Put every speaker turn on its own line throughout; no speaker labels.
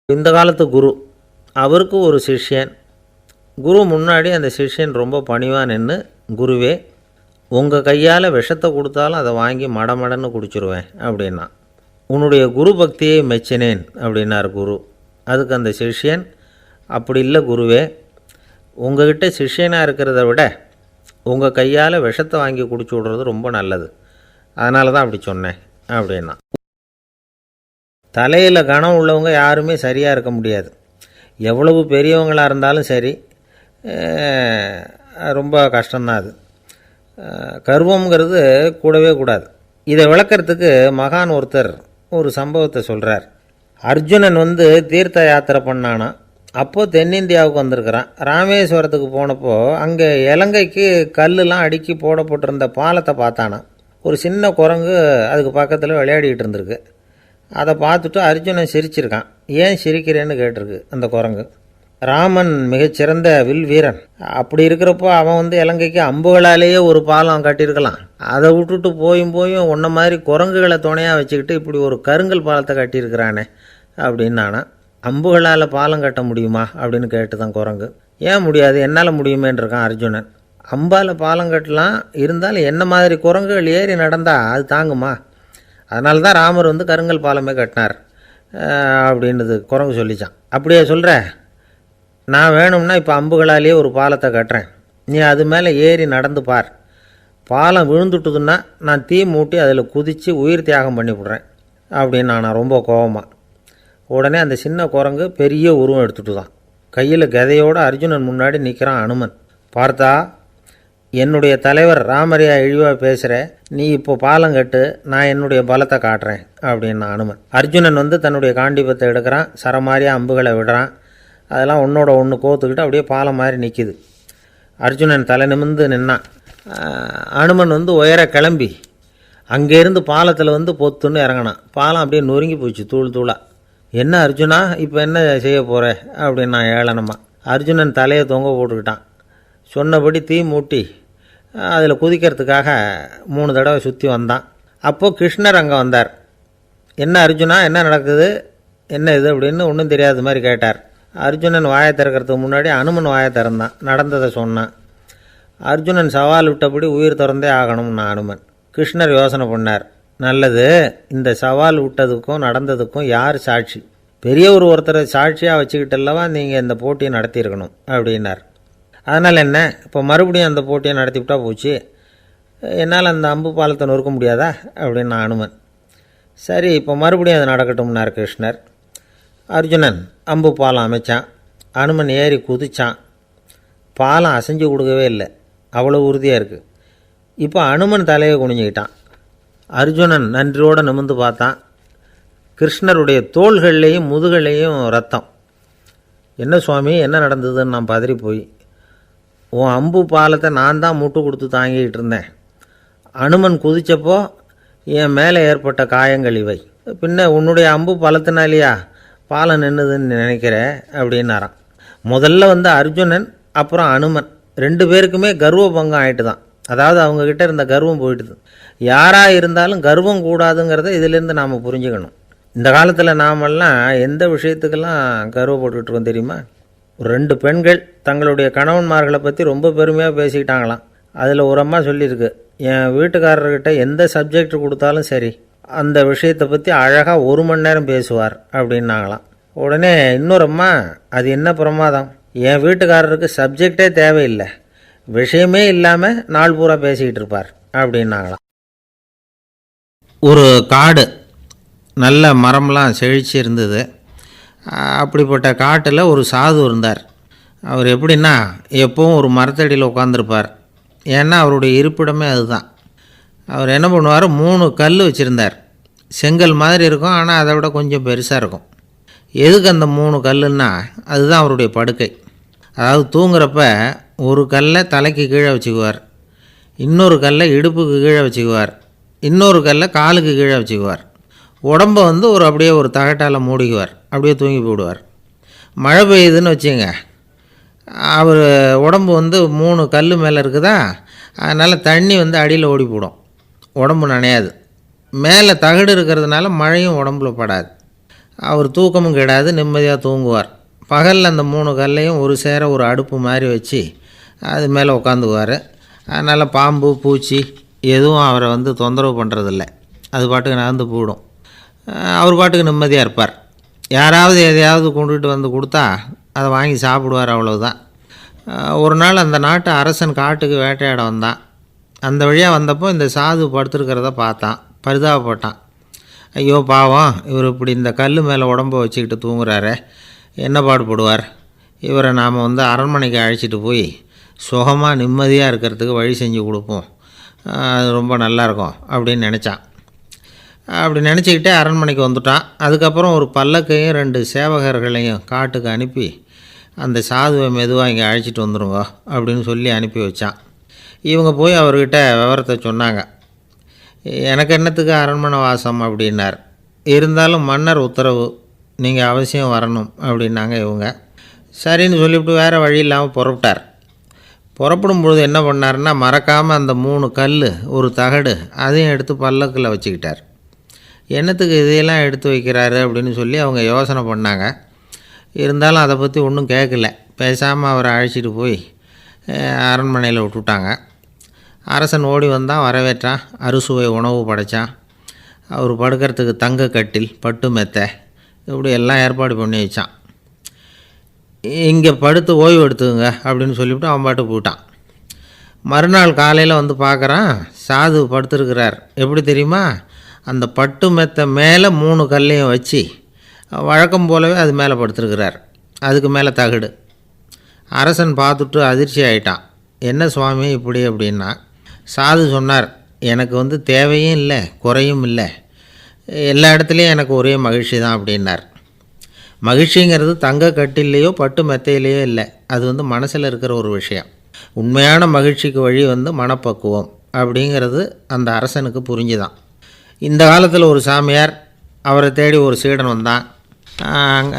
இந்த காலத்து குரு அவருக்கு ஒரு சிஷ்யன். குரு முன்னாடி அந்த சிஷ்யன் ரொம்ப பணிவாக நின்று, குருவே உங்கள் கையால் விஷத்தை கொடுத்தாலும் அதை வாங்கி மடமடன்னு குடிச்சிருவேன் அப்படின்னா. உன்னுடைய குரு பக்தியை மெச்சினேன் அப்படின்னார் குரு. அதுக்கு அந்த சிஷ்யன், அப்படி இல்லை குருவே, உங்கள்கிட்ட சிஷ்யனாக இருக்கிறத விட உங்கள் கையால் விஷத்தை வாங்கி குடிச்சு விட்றது ரொம்ப நல்லது, அதனால தான் அப்படி சொன்னேன் அப்படின்னா. தலையில் கனம் உள்ளவங்க யாருமே சரியாக இருக்க முடியாது. எவ்வளவு பெரியவங்களாக இருந்தாலும் சரி, ரொம்ப கஷ்டம்தான் அது. கர்வங்கிறது கூடவே கூடாது. இதை விளக்கிறதுக்கு மகான் ஒருத்தர் ஒரு சம்பவத்தை சொல்கிறார். அர்ஜுனன் தீர்த்த யாத்திரை பண்ணானா. அப்போது தென்னிந்தியாவுக்கு வந்திருக்கிறான். ராமேஸ்வரத்துக்கு போனப்போ அங்கே இலங்கைக்கு கல்லுலாம் அடுக்கி போடப்பட்டிருந்த பாலத்தை பார்த்தானா. ஒரு சின்ன குரங்கு அதுக்கு பக்கத்தில் விளையாடிக்கிட்டு இருந்திருக்கு. அதை பார்த்துட்டு அர்ஜுனன் சிரிச்சிருக்கான். ஏன் சிரிக்கிறேன்னு கேட்டிருக்கு அந்த குரங்கு. ராமன் மிகச்சிறந்த வில் வீரன். அப்படி இருக்கிறப்போ அவன் இலங்கைக்கு அம்புகளாலேயே ஒரு பாலம் கட்டியிருக்கலாம். அதை விட்டுட்டு போயும் உன்ன மாதிரி குரங்குகளை துணையாக வச்சுக்கிட்டு இப்படி ஒரு கருங்கல் பாலத்தை கட்டியிருக்கிறானே அப்படின்னு நானா. அம்புகளால் பாலம் கட்ட முடியுமா அப்படின்னு கேட்டு தான் குரங்கு. ஏன் முடியாது, என்னால் முடியுமேன்னு இருக்கான் அர்ஜுனன். அம்பால் பாலம் கட்டலாம், இருந்தாலும் என்ன மாதிரி குரங்குகள் ஏறி நடந்தால் அது தாங்குமா? அதனால தான் ராமர் கருங்கல் பாலமே கட்டினார் அப்படின்றது குரங்கு சொல்லிச்சான். அப்படியே சொல்கிற, நான் வேணும்னா இப்போ அம்புகளாலேயே ஒரு பாலத்தை கட்டுறேன், நீ அது மேலே ஏறி நடந்து பார். பாலம் விழுந்துட்டுதுன்னா நான் தீ மூட்டி அதில் குதித்து உயிர் தியாகம் பண்ணி விட்றேன் அப்படின்னு நான் ரொம்ப கோபமாக. உடனே அந்த சின்ன குரங்கு பெரிய உருவம் எடுத்துட்டு தான் கையில் கதையோடு அர்ஜுனன் முன்னாடி நிற்கிறான் அனுமன். பார்த்தா, என்னுடைய தலைவர் ராமரையா இழிவாக பேசுகிற, நீ இப்போ பாலம் கட்டு, நான் என்னுடைய பலத்தை காட்டுறேன் அப்படின்னா அனுமன். அர்ஜுனன் தன்னுடைய காண்டிபத்தை எடுக்கிறான், சரமாரியாக அம்புகளை விடுறான். அதெல்லாம் ஒன்றோட ஒன்று கோத்துக்கிட்டு அப்படியே பாலம் மாதிரி நிற்கிது. அர்ஜுனன் தலை நிமிர்ந்து நின்னான். அனுமன் உயர கிளம்பி அங்கேருந்து பாலத்தில் பொத்துன்னு இறங்கினான். பாலம் அப்படியே நொறுங்கி போச்சு தூள் தூளாக. என்ன அர்ஜுனா, இப்போ என்ன செய்ய போகிற அப்படின்னா ஏளனமா. அர்ஜுனன் தலையை தொங்க போட்டுக்கிட்டான். சொன்னபடி தீ மூட்டி அதில் குதிக்கிறதுக்காக 3 தடவை சுற்றி வந்தான். அப்போது கிருஷ்ணர் அங்கே வந்தார். என்ன அர்ஜுனா, என்ன நடக்குது, என்ன இது அப்படின்னு ஒன்றும் தெரியாத மாதிரி கேட்டார். அர்ஜுனன் வாயை திறக்கிறதுக்கு முன்னாடி அனுமன் வாயை திறந்தான், நடந்ததை சொன்னான். அர்ஜுனன் சவால் விட்டபடி உயிர் திறந்தே ஆகணும்னா அனுமன். கிருஷ்ணர் யோசனை பண்ணார். நல்லது, இந்த சவால் விட்டதுக்கும் நடந்ததுக்கும் யார் சாட்சி? பெரியவர் ஒருத்தரை சாட்சியாக வச்சுக்கிட்டல்லவா நீங்கள் இந்த போட்டியை நடத்தியிருக்கணும் அப்படின்னார். அதனால் என்ன, இப்போ மறுபடியும் அந்த போட்டியை நடத்திவிட்டா போச்சு, என்னால் அந்த அம்பு பாலத்தை நொறுக்க முடியாதா அப்படின்னு அனுமன். சரி, இப்போ மறுபடியும் அது நடக்கட்டும்னார் கிருஷ்ணர். அர்ஜுனன் அம்பு பாலம் அமைச்சான். அனுமன் ஏறி குதிச்சான். பாலம் அசைஞ்சு கொடுக்கவே இல்லை, அவ்வளோ உறுதியாக இருக்குது. இப்போ அனுமன் தலையை குனிஞ்சிக்கிட்டான். அர்ஜுனன் நன்றியோடு நிமிர்ந்து பார்த்தான். கிருஷ்ணருடைய தோள்கள்லேயும் முதுகள்லேயும் ரத்தம். என்ன சுவாமி, என்ன நடந்ததுன்னு நான் பதறி போய், உன் அம்பு பாலத்தை நான் தான் மூட்டு கொடுத்து தாங்கிக்கிட்டு இருந்தேன். அனுமன் குதித்தப்போ என் மேலே ஏற்பட்ட காயங்கள் இவை. பின்ன உன்னுடைய அம்பு பலத்தினாலேயா பாலம் நின்றுதுன்னு நினைக்கிற அப்படின்னாரான். முதல்ல அர்ஜுனன் அப்புறம் அனுமன் 2 பேருக்குமே கர்வ பங்கம் ஆகிட்டு தான். அதாவது அவங்கக்கிட்ட இருந்த கர்வம் போயிட்டுது. யாராக இருந்தாலும் கர்வம் கூடாதுங்கிறத இதிலேருந்து நாம் புரிஞ்சுக்கணும். இந்த காலத்தில் நாமெல்லாம் எந்த விஷயத்துக்கெல்லாம் கர்வப்பட்டுக்கிட்டு இருக்கோம் தெரியுமா? 2 பெண்கள் தங்களுடைய கணவன்மார்களை பற்றி ரொம்ப பெருமையாக பேசிக்கிட்டாங்களாம். அதில் ஒரு அம்மா சொல்லியிருக்கு, என் வீட்டுக்காரர்கிட்ட எந்த சப்ஜெக்ட் கொடுத்தாலும் சரி அந்த விஷயத்தை பற்றி அழகாக 1 மணி நேரம் பேசுவார் அப்படின்னாங்களாம். உடனே இன்னொரு அம்மா, அது என்ன பிரமாதம், என் வீட்டுக்காரருக்கு சப்ஜெக்டே தேவையில்லை, விஷயமே இல்லாமல் நாள் பூரா பேசிக்கிட்டு இருப்பார் அப்படின்னாங்களாம். ஒரு காடு, நல்ல மரம்லாம் செழிச்சு இருந்தது. அப்படிப்பட்ட காட்டில் ஒரு சாது இருந்தார். அவர் எப்படின்னா, எப்பவும் ஒரு மரத்தடியில் உட்காந்துருப்பார். ஏன்னா அவருடைய இருப்பிடமே அதுதான். அவர் என்ன பண்ணுவார், 3 கல் வச்சுருந்தார். செங்கல் மாதிரி இருக்கும், ஆனால் அதை விட கொஞ்சம் பெருசாக இருக்கும். எதுக்கு அந்த 3 கல்லுன்னா, அதுதான் அவருடைய படுக்கை. அதாவது தூங்குறப்ப ஒரு கல்லை தலைக்கு கீழே வச்சுக்குவார், இன்னொரு கல்லை இடுப்புக்கு கீழே வச்சுக்குவார், இன்னொரு கல்லை காலுக்கு கீழே வச்சுக்குவார். உடம்பை அப்படியே ஒரு தகட்டால் மூடிக்குவார், அப்படியே தூங்கி போடுவார். மழை பெய்யுதுன்னு வச்சுங்க, அவர் உடம்பு 3 கல் மேலே இருக்குதா, அதனால் தண்ணி அடியில் ஓடி போடும், உடம்பு நனையாது. மேலே தகடு இருக்கிறதுனால மழையும் உடம்புல படாது. அவர் தூக்கமும் கிடையாது, நிம்மதியாக தூங்குவார். பகலில் அந்த 3 கல்லையும் ஒரு சேர ஒரு அடுப்பு மாதிரி வச்சு அது மேலே உட்காந்துக்குவார். அதனால் பாம்பு பூச்சி எதுவும் அவரை தொந்தரவு பண்ணுறதில்ல. அது பாட்டுக்கு நகர்ந்து போயிடும். அவர் பாட்டுக்கு நிம்மதியாக இருப்பார். யாராவது எதையாவது கொண்டுகிட்டு கொடுத்தா அதை வாங்கி சாப்பிடுவார், அவ்வளவுதான். ஒரு நாள் அந்த நாட்டு அரசன் காட்டுக்கு வேட்டையாட வந்தான். அந்த வழியாக வந்தப்போ இந்த சாது படுத்துருக்கிறத பார்த்தான். பரிதாபப்பட்டான். ஐயோ பாவம், இவர் இப்படி இந்த கல் மேலே உடம்ப வச்சுக்கிட்டு தூங்குறாரே, என்ன பாடுபடுவார். இவரை நாம் அரண்மனைக்கு அழைச்சிட்டு போய் சுகமாக நிம்மதியாக இருக்கிறதுக்கு வழி செஞ்சு கொடுப்போம், அது ரொம்ப நல்லாயிருக்கும் அப்படின்னு நினச்சான். அப்படி நினச்சிக்கிட்டே அரண்மனைக்கு வந்துட்டான். அதுக்கப்புறம் ஒரு பல்லக்கையும் 2 சேவகர்களையும் காட்டுக்கு அனுப்பி அந்த சாதுவை மெதுவாக இங்கே அழைச்சிட்டு வந்துடுங்க அப்படின்னு சொல்லி அனுப்பி வச்சான். இவங்க போய் அவர்கிட்ட விவரத்தை சொன்னாங்க. எனக்கு என்னத்துக்கு அரண்மனை வாசம் அப்படின்னார். இருந்தாலும் மன்னர் உத்தரவு, நீங்கள் அவசியம் வரணும் அப்படின்னாங்க இவங்க. சரின்னு சொல்லிவிட்டு வேறு வழி இல்லாமல் புறப்பட்டார். புறப்படும் பொழுது என்ன பண்ணார்னா, மறக்காமல் அந்த 3 கல் ஒரு தகடு அதையும் எடுத்து பல்லக்கில் வச்சுக்கிட்டார். என்னத்துக்கு இதையெல்லாம் எடுத்து வைக்கிறாரு அப்படின்னு சொல்லி அவங்க யோசனை பண்ணாங்க. இருந்தாலும் அதை பற்றி ஒன்றும் கேட்கல. பேசாமல் அவரை அழைச்சிட்டு போய் அரண்மனையில் விட்டுட்டாங்க. அரசன் ஓடி வந்தான், வரவேற்றான், அறுசுவை உணவு படைத்தான். அவர் படுக்கிறதுக்கு தங்க கட்டில், பட்டு மெத்தை, இப்படி எல்லாம் ஏற்பாடு பண்ணி வச்சான். இங்கே படுத்து ஓய்வு எடுத்துங்க அப்படின்னு சொல்லிவிட்டு அவன் பாட்டு போயிட்டான். மறுநாள் காலையில் பார்க்குறான், சாது படுத்துருக்கிறார். எப்படி தெரியுமா, அந்த பட்டு மெத்தை மேலே 3 கல்லையும் வச்சு வழக்கம் போலவே அது மேலே படுத்துருக்கிறார். அதுக்கு மேலே தகடு. அரசன் பார்த்துட்டு அதிர்ச்சி ஆகிட்டான். என்ன சுவாமி இப்படி அப்படின்னா, சாது சொன்னார், எனக்கு தேவையும் இல்லை குறையும் இல்லை, எல்லா இடத்துலையும் எனக்கு ஒரே மகிழ்ச்சி தான் அப்படின்னார். மகிழ்ச்சிங்கிறது தங்க கட்டிலேயோ பட்டு மெத்தையிலேயோ இல்லை, அது மனசில் இருக்கிற ஒரு விஷயம். உண்மையான மகிழ்ச்சிக்கு வழி மனப்பக்குவம் அப்படிங்கிறது அந்த அரசனுக்கு புரிஞ்சுதான். இந்த காலத்தில் ஒரு சாமியார், அவரை தேடி ஒரு சீடன் வந்தான்.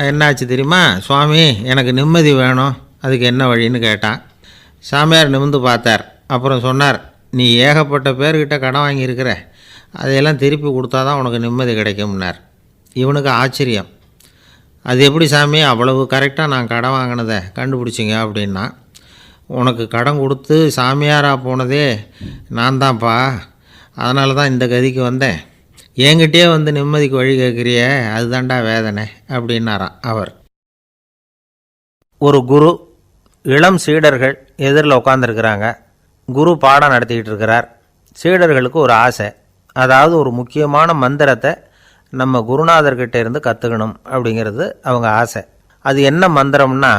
என்னாச்சு தெரியுமா, சுவாமி எனக்கு நிம்மதி வேணும், அதுக்கு என்ன வழின்னு கேட்டான். சாமியார் நிமிர்ந்து பார்த்தார். அப்புறம் சொன்னார், நீ ஏகப்பட்ட பேர்கிட்ட கடன் வாங்கியிருக்கிற, அதையெல்லாம் திருப்பி கொடுத்தா தான் உனக்கு நிம்மதி கிடைக்கும்னார். இவனுக்கு ஆச்சரியம். அது எப்படி சாமி, அவ்வளவு கரெக்டாக நான் கடன் வாங்கினதை கண்டுபிடிச்சிங்க அப்படின்னா, உனக்கு கடன் கொடுத்து சாமியாராக போனதே நான் தான்ப்பா, அதனால தான் இந்த கதிக்கு வந்தேன். என்கிட்டயே நிம்மதிக்கு வழி கேட்குறிய, அதுதான்டா வேதனை அப்படின்னாராம் அவர். ஒரு குரு, இளம் சீடர்கள் எதிரில் உட்காந்துருக்கிறாங்க. குரு பாடம் நடத்திக்கிட்டு இருக்கிறார். சீடர்களுக்கு ஒரு ஆசை, அதாவது ஒரு முக்கியமான மந்திரத்தை நம்ம குருநாதர்கிட்ட இருந்து கற்றுக்கணும் அப்படிங்கிறது அவங்க ஆசை. அது என்ன மந்திரம்னா,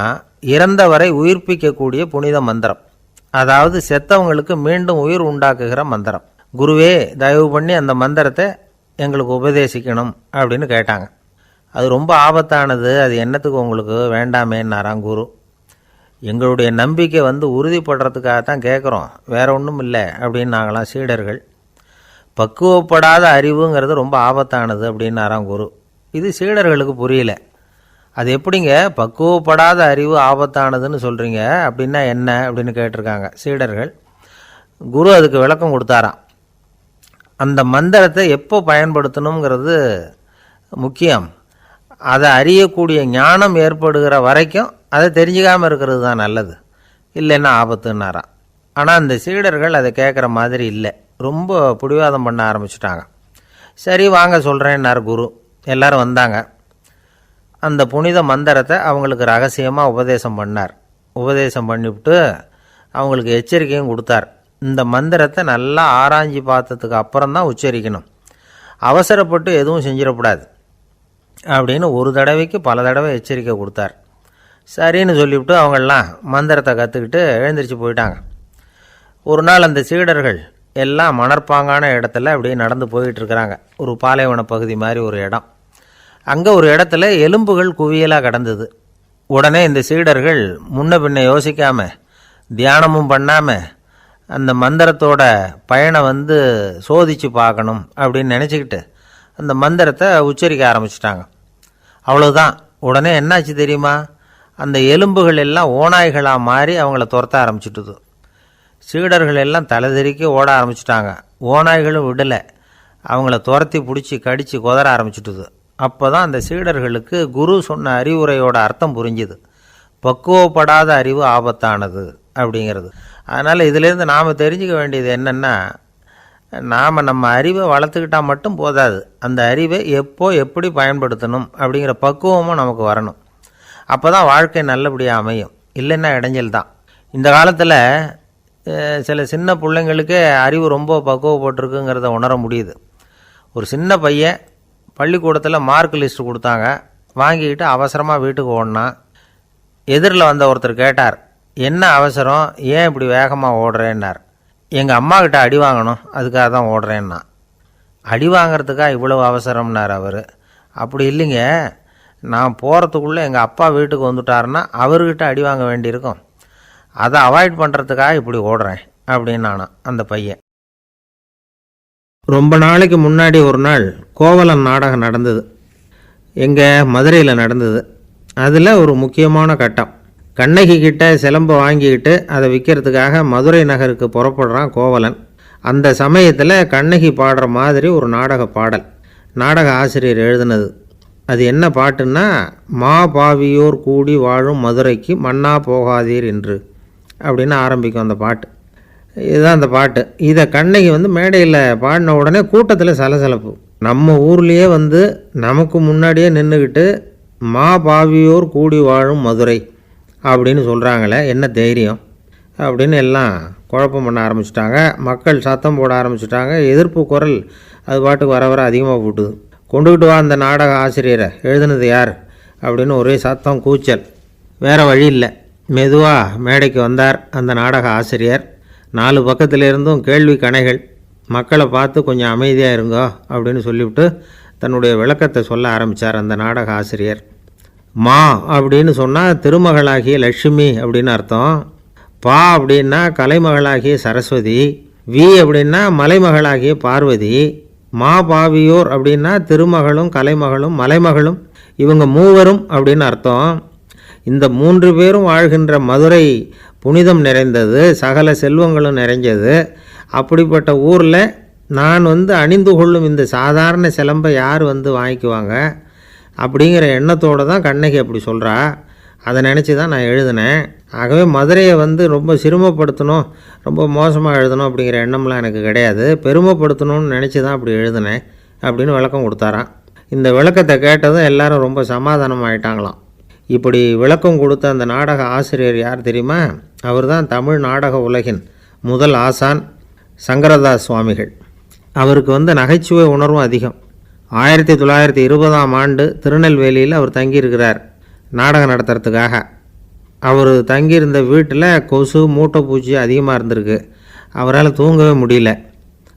இறந்தவரை உயிர்ப்பிக்கக்கூடிய புனித மந்திரம், அதாவது செத்தவங்களுக்கு மீண்டும் உயிர் உண்டாக்குகிற மந்திரம். குருவே தயவு பண்ணி அந்த மந்திரத்தை எங்களுக்கு உபதேசிக்கணும் அப்படின்னு கேட்டாங்க. அது ரொம்ப ஆபத்தானது, அது என்னத்துக்கு உங்களுக்கு வேண்டாமேன்னாராம் குரு. எங்களுடைய நம்பிக்கை உறுதிப்படுறதுக்காக தான் கேட்குறோம், வேற ஒன்றும் இல்லை அப்படின்னாங்களாம் சீடர்கள். பக்குவப்படாத அறிவுங்கிறது ரொம்ப ஆபத்தானது அப்படின்னாராம் குரு. இது சீடர்களுக்கு புரியல. அது எப்படிங்க பக்குவப்படாத அறிவு ஆபத்தானதுன்னு சொல்கிறீங்க, அப்படின்னா என்ன அப்படின்னு கேட்டிருக்காங்க சீடர்கள். குரு அதுக்கு விளக்கம் கொடுத்தாராம். அந்த மந்திரத்தை எப்போ பயன்படுத்தணுங்கிறது முக்கியம். அதை அறியக்கூடிய ஞானம் ஏற்படுகிற வரைக்கும் அதை தெரிஞ்சுக்காமல் இருக்கிறது தான் நல்லது, இல்லைன்னா ஆபத்துன்னாராம். ஆனால் அந்த சீடர்கள் அதை கேட்குற மாதிரி இல்லை, ரொம்ப பிடிவாதம் பண்ண ஆரம்பிச்சுட்டாங்க. சரி வாங்க சொல்கிறேன்னார் குரு. எல்லோரும் வந்தாங்க. அந்த புனித மந்திரத்தை அவங்களுக்கு ரகசியமாக உபதேசம் பண்ணார். உபதேசம் பண்ணிவிட்டு அவங்களுக்கு எச்சரிக்கையும் கொடுத்தார். இந்த மந்திரத்தை நல்லா ஆராய்ச்சி பார்த்ததுக்கு அப்புறம் தான் உச்சரிக்கணும், அவசரப்பட்டு எதுவும் செஞ்சிடக்கூடாது அப்படின்னு ஒரு தடவைக்கு பல தடவை எச்சரிக்கை கொடுத்தார். சரின்னு சொல்லிவிட்டு அவங்கெல்லாம் மந்திரத்தை கற்றுக்கிட்டு எழுந்திரிச்சு போயிட்டாங்க. ஒரு நாள் அந்த சீடர்கள் எல்லாம் மணற்பாங்கான இடத்துல அப்படியே நடந்து போயிட்டுருக்கிறாங்க. ஒரு பாலைவன பகுதி மாதிரி ஒரு இடம். அங்கே ஒரு இடத்துல எலும்புகள் குவியலாக கிடந்தது. உடனே இந்த சீடர்கள் முன்ன பின்ன யோசிக்காமல், தியானமும் பண்ணாமல், அந்த மந்திரத்தோட பயனை சோதித்து பார்க்கணும் அப்படின்னு நினச்சிக்கிட்டு அந்த மந்திரத்தை உச்சரிக்க ஆரம்பிச்சிட்டாங்க. அவ்வளோதான். உடனே என்னாச்சு தெரியுமா, அந்த எலும்புகள் எல்லாம் ஓநாய்களாக மாறி அவங்கள துரத்த ஆரம்பிச்சுட்டுது. சீடர்கள் எல்லாம் தலைதெறிக்க ஓட ஆரம்பிச்சிட்டாங்க. ஓநாய்களும் விடலை, அவங்கள துரத்தி பிடிச்சி கடித்து கொதற ஆரம்பிச்சுட்டுது. அப்போ தான் அந்த சீடர்களுக்கு குரு சொன்ன அறிவுரையோட அர்த்தம் புரிஞ்சுது. பக்குவப்படாத அறிவு ஆபத்தானது அப்படிங்கிறது. அதனால் இதிலேருந்து நாம் தெரிஞ்சுக்க வேண்டியது என்னென்னா, நாம் நம்ம அறிவை வளர்த்துக்கிட்டால் மட்டும் போதாது, அந்த அறிவை எப்போ எப்படி பயன்படுத்தணும் அப்படிங்கிற பக்குவமும் நமக்கு வரணும். அப்போ தான் வாழ்க்கை நல்லபடியாக அமையும். இல்லைன்னா இடைஞ்சல் தான். இந்த காலத்தில் சில சின்ன பிள்ளைங்களுக்கே அறிவு ரொம்ப பக்குவப்பட்டிருக்குங்கிறத உணர முடியுது. ஒரு சின்ன பையன் பள்ளிக்கூடத்தில் மார்க் லிஸ்ட்டு கொடுத்தாங்க, வாங்கிக்கிட்டு அவசரமாக வீட்டுக்கு ஓடினான். எதிரில் வந்த ஒருத்தர் கேட்டார், என்ன அவசரம், ஏன் இப்படி வேகமாக ஓடுறேன்னார். எங்கள் அம்மா கிட்ட அடி வாங்கணும், அதுக்காக தான் ஓடுறேன்னா. அடி வாங்கிறதுக்காக இவ்வளவு அவசரம்னார் அவர். அப்படி இல்லைங்க, நான் போகிறதுக்குள்ளே எங்கள் அப்பா வீட்டுக்கு வந்துட்டாருன்னா அவர்கிட்ட அடி வாங்க வேண்டியிருக்கும், அதை அவாய்ட் பண்ணுறதுக்காக இப்படி ஓடுறேன் அப்படின்னு நானான் அந்த பையன். ரொம்ப நாளைக்கு முன்னாடி ஒரு நாள் கோவலன் நாடகம் நடந்தது. எங்கள் மதுரையில் நடந்தது. அதில் ஒரு முக்கியமான கட்டம், கண்ணகி கிட்ட சிலம்பை வாங்கிக்கிட்டு அதை விற்கிறதுக்காக மதுரை நகருக்கு புறப்படுறான் கோவலன். அந்த சமயத்தில் கண்ணகி பாடுற மாதிரி ஒரு நாடக பாடல், நாடக ஆசிரியர் எழுதினது. அது என்ன பாட்டுன்னா, மா பாவியோர் கூடி வாழும் மதுரைக்கு மன்னா போகாதீர் என்று அப்படின்னு ஆரம்பிக்கும் அந்த பாட்டு. இதுதான் அந்த பாட்டு. இதை கண்ணகி மேடையில் பாடின உடனே கூட்டத்தில் சலசலப்பு. நம்ம ஊர்லேயே நமக்கு முன்னாடியே நின்றுக்கிட்டு மா பாவியோர் கூடி வாழும் மதுரை அப்படின்னு சொல்கிறாங்களே, என்ன தைரியம் அப்படின்னு எல்லாம் குழப்பம் பண்ண ஆரம்பிச்சிட்டாங்க. மக்கள் சத்தம் போட ஆரம்பிச்சிட்டாங்க. எதிர்ப்பு குரல் அது பாட்டுக்கு வர வர அதிகமாக போட்டுது. கொண்டுக்கிட்டு வா அந்த நாடக ஆசிரியரை, எழுதுனது யார் அப்படின்னு ஒரே சத்தம், கூச்சல். வேறு வழி இல்லை. மெதுவாக மேடைக்கு வந்தார் அந்த நாடக ஆசிரியர். 4 பக்கத்திலிருந்தும் கேள்வி கணைகள். மக்களை பார்த்து கொஞ்சம் அமைதியாக இருங்கோ அப்படின்னு சொல்லிவிட்டு தன்னுடைய விளக்கத்தை சொல்ல ஆரம்பித்தார் அந்த நாடக ஆசிரியர். மா அப்படின்னு சொன்னால் திருமகளாகிய லட்சுமி அப்படின்னு அர்த்தம். பா அப்படின்னா கலைமகளாகிய சரஸ்வதி. வி அப்படின்னா மலைமகளாகிய பார்வதி. மா பாவியோர் அப்படின்னா திருமகளும் கலைமகளும் மலைமகளும், இவங்க மூவரும் அப்படின்னு அர்த்தம். இந்த 3 பேரும் வாழ்கின்ற மதுரை புனிதம் நிறைந்தது, சகல செல்வங்களும் நிறைஞ்சது. அப்படிப்பட்ட ஊரில் நான் அணிந்து கொள்ளும் இந்த சாதாரண சிலம்பை யார் வாங்கிக்குவாங்க அப்படிங்கிற எண்ணத்தோடு தான் கண்ணகி அப்படி சொல்கிறா. அதை நினச்சி தான் நான் எழுதினேன். ஆகவே மதுரையை ரொம்ப சிறுமப்படுத்தணும், ரொம்ப மோசமாக எழுதணும் அப்படிங்கிற எண்ணம்லாம் எனக்கு கிடையாது, பெருமைப்படுத்தணும்னு நினச்சி தான் அப்படி எழுதினேன் அப்படின்னு விளக்கம் கொடுத்தாராம். இந்த விளக்கத்தை கேட்டதும் எல்லாரும் ரொம்ப சமாதானம் ஆகிட்டாங்களாம். இப்படி விளக்கம் கொடுத்த அந்த நாடக ஆசிரியர் யார் தெரியுமா? அவர் தான் தமிழ் நாடக உலகின் முதல் ஆசான் சங்கரதாஸ் சுவாமிகள். அவருக்கு நகைச்சுவை உணர்வும் அதிகம். 1920ஆம் ஆண்டு திருநெல்வேலியில் அவர் தங்கியிருக்கிறார் நாடகம் நடத்துறதுக்காக. அவர் தங்கியிருந்த வீட்டில் கொசு மூட்டைப்பூச்சி அதிகமாக இருந்திருக்கு. அவரால் தூங்கவே முடியல.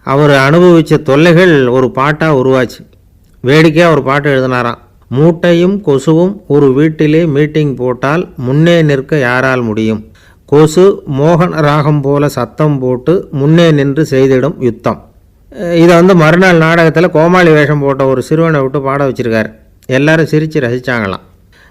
அவர் அனுபவித்த தொல்லைகள் ஒரு பாட்டாக உருவாச்சு. வேடிக்கையாக ஒரு பாட்டு எழுதினாராம். மூட்டையும் கொசுவும் ஒரு வீட்டிலே மீட்டிங் போட்டால் முன்னே நிற்க யாரால் முடியும், கொசு மோகன ராகம் போல சத்தம் போட்டு முன்னே நின்று செய்திடும் யுத்தம். இதை மறுநாள் நாடகத்தில் கோமாளி வேஷம் போட்ட ஒரு சிறுவனை விட்டு பாட வச்சுருக்கார். எல்லாரும் சிரித்து ரசித்தாங்களாம்.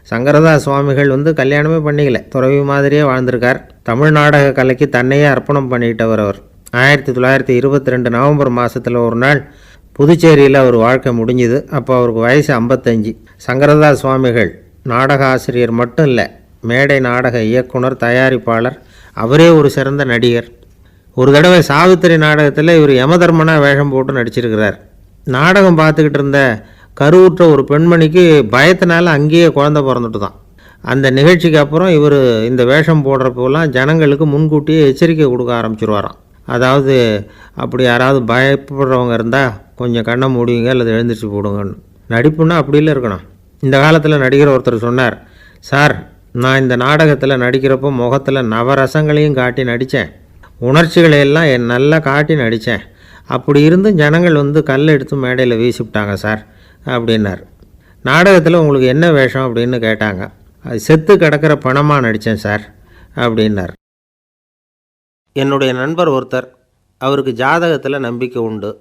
சங்கரதாஸ் சுவாமிகள் கல்யாணமே பண்ணிக்கல, துறவி மாதிரியே வாழ்ந்திருக்கார். தமிழ் நாடக கலைக்கு தன்னையே அர்ப்பணம் பண்ணிட்டவர் அவர். 1922 நவம்பர் மாதத்தில் ஒரு நாள் புதுச்சேரியில் அவர் வாழ்க்கை முடிஞ்சுது. அப்போ அவருக்கு வயசு 55. சங்கரதாஸ் சுவாமிகள் நாடக ஆசிரியர் மட்டும் இல்லை, மேடை நாடக இயக்குனர், தயாரிப்பாளர், அவரே ஒரு சிறந்த நடிகர். ஒரு தடவை சாவித்திரி நாடகத்தில் இவர் யமதர்மனாக வேஷம் போட்டு நடிச்சிருக்கிறார். நாடகம் பார்த்துக்கிட்டு இருந்த கருவுற்ற ஒரு பெண்மணிக்கு பயத்தினால அங்கேயே குழந்தை பிறந்துட்டு தான். அந்த நிகழ்ச்சிக்கு அப்புறம் இவர் இந்த வேஷம் போடுறப்போலாம் ஜனங்களுக்கு முன்கூட்டியே எச்சரிக்கை கொடுக்க ஆரம்பிச்சிருவாராம். அதாவது அப்படி யாராவது பயப்படுறவங்க இருந்தால் கொஞ்சம் கண்ணை மூடிங்க அல்லது எழுந்திரிச்சு போடுங்கன்னு. நடிப்புன்னா அப்படிலாம் இருக்கணும். இந்த காலத்தில் நடிகர் ஒருத்தர் சொன்னார், சார் நான் இந்த நாடகத்தில் நடிக்கிறப்போ முகத்தில் நவரசங்களையும் காட்டி நடித்தேன், உணர்ச்சிகளையெல்லாம் நல்லா காட்டி நடித்தேன். அப்படி இருந்தும் ஜனங்கள் கல் எடுத்து மேடையில் வீசிவிட்டாங்க சார் அப்படின்னார். நாடகத்தில் உங்களுக்கு என்ன வேஷம் அப்படின்னு கேட்டாங்க. அது செத்து கிடக்கிற பணமாக நடித்தேன் சார் அப்படின்னார். என்னுடைய நண்பர் ஒருத்தர், அவருக்கு ஜாதகத்தில் நம்பிக்கை உண்டு.